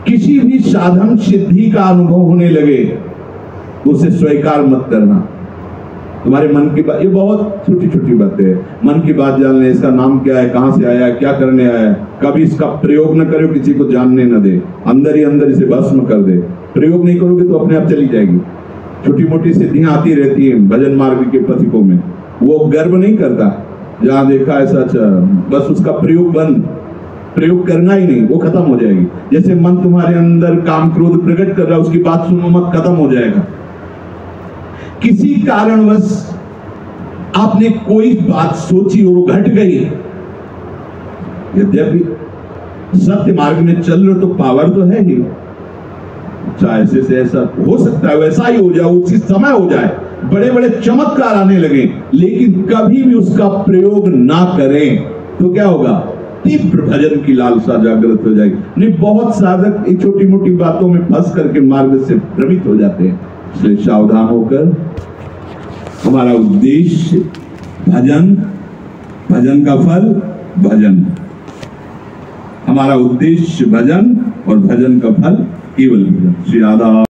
किसी भी साधन सिद्धि का अनुभव होने लगे उसे स्वीकार मत करना। तुम्हारे मन की बात, ये बहुत छोटी छोटी बातें है, मन की बात जानने, इसका नाम क्या है, कहां से आया, क्या करने आया, कभी इसका प्रयोग न करो, किसी को जानने न दे, अंदर ही अंदर इसे भस्म कर दे। प्रयोग नहीं करोगे तो अपने आप चली जाएगी। छोटी मोटी सिद्धियां आती रहती हैं भजन मार्ग के पथिकों में, वो गर्व नहीं करता, जहां देखा ऐसा अच्छा, बस उसका प्रयोग बंद, प्रयोग करना ही नहीं, वो खत्म हो जाएगी। जैसे मन तुम्हारे अंदर काम क्रोध प्रकट कर रहा है, उसकी बात सुनो मत, खत्म हो जाएगा। किसी कारणवश आपने कोई बात सोची और वो घट गई, यद्यपि सत्य मार्ग में चल रहे तो पावर तो है ही, अच्छा ऐसे से ऐसा हो सकता है, वैसा ही हो जाए, उसी समय हो जाए, बड़े बड़े चमत्कार आने लगे, लेकिन कभी भी उसका प्रयोग ना करें तो क्या होगा, तीव्र भजन की लालसा जागृत हो जाएगी। नहीं, बहुत साधक इन छोटी मोटी बातों में फंस करके मार्ग से भ्रमित हो जाते हैं। इसलिए सावधान होकर, हमारा उद्देश्य भजन, भजन का फल भजन, हमारा उद्देश्य भजन और भजन का फल केवल भजन। श्री राधा।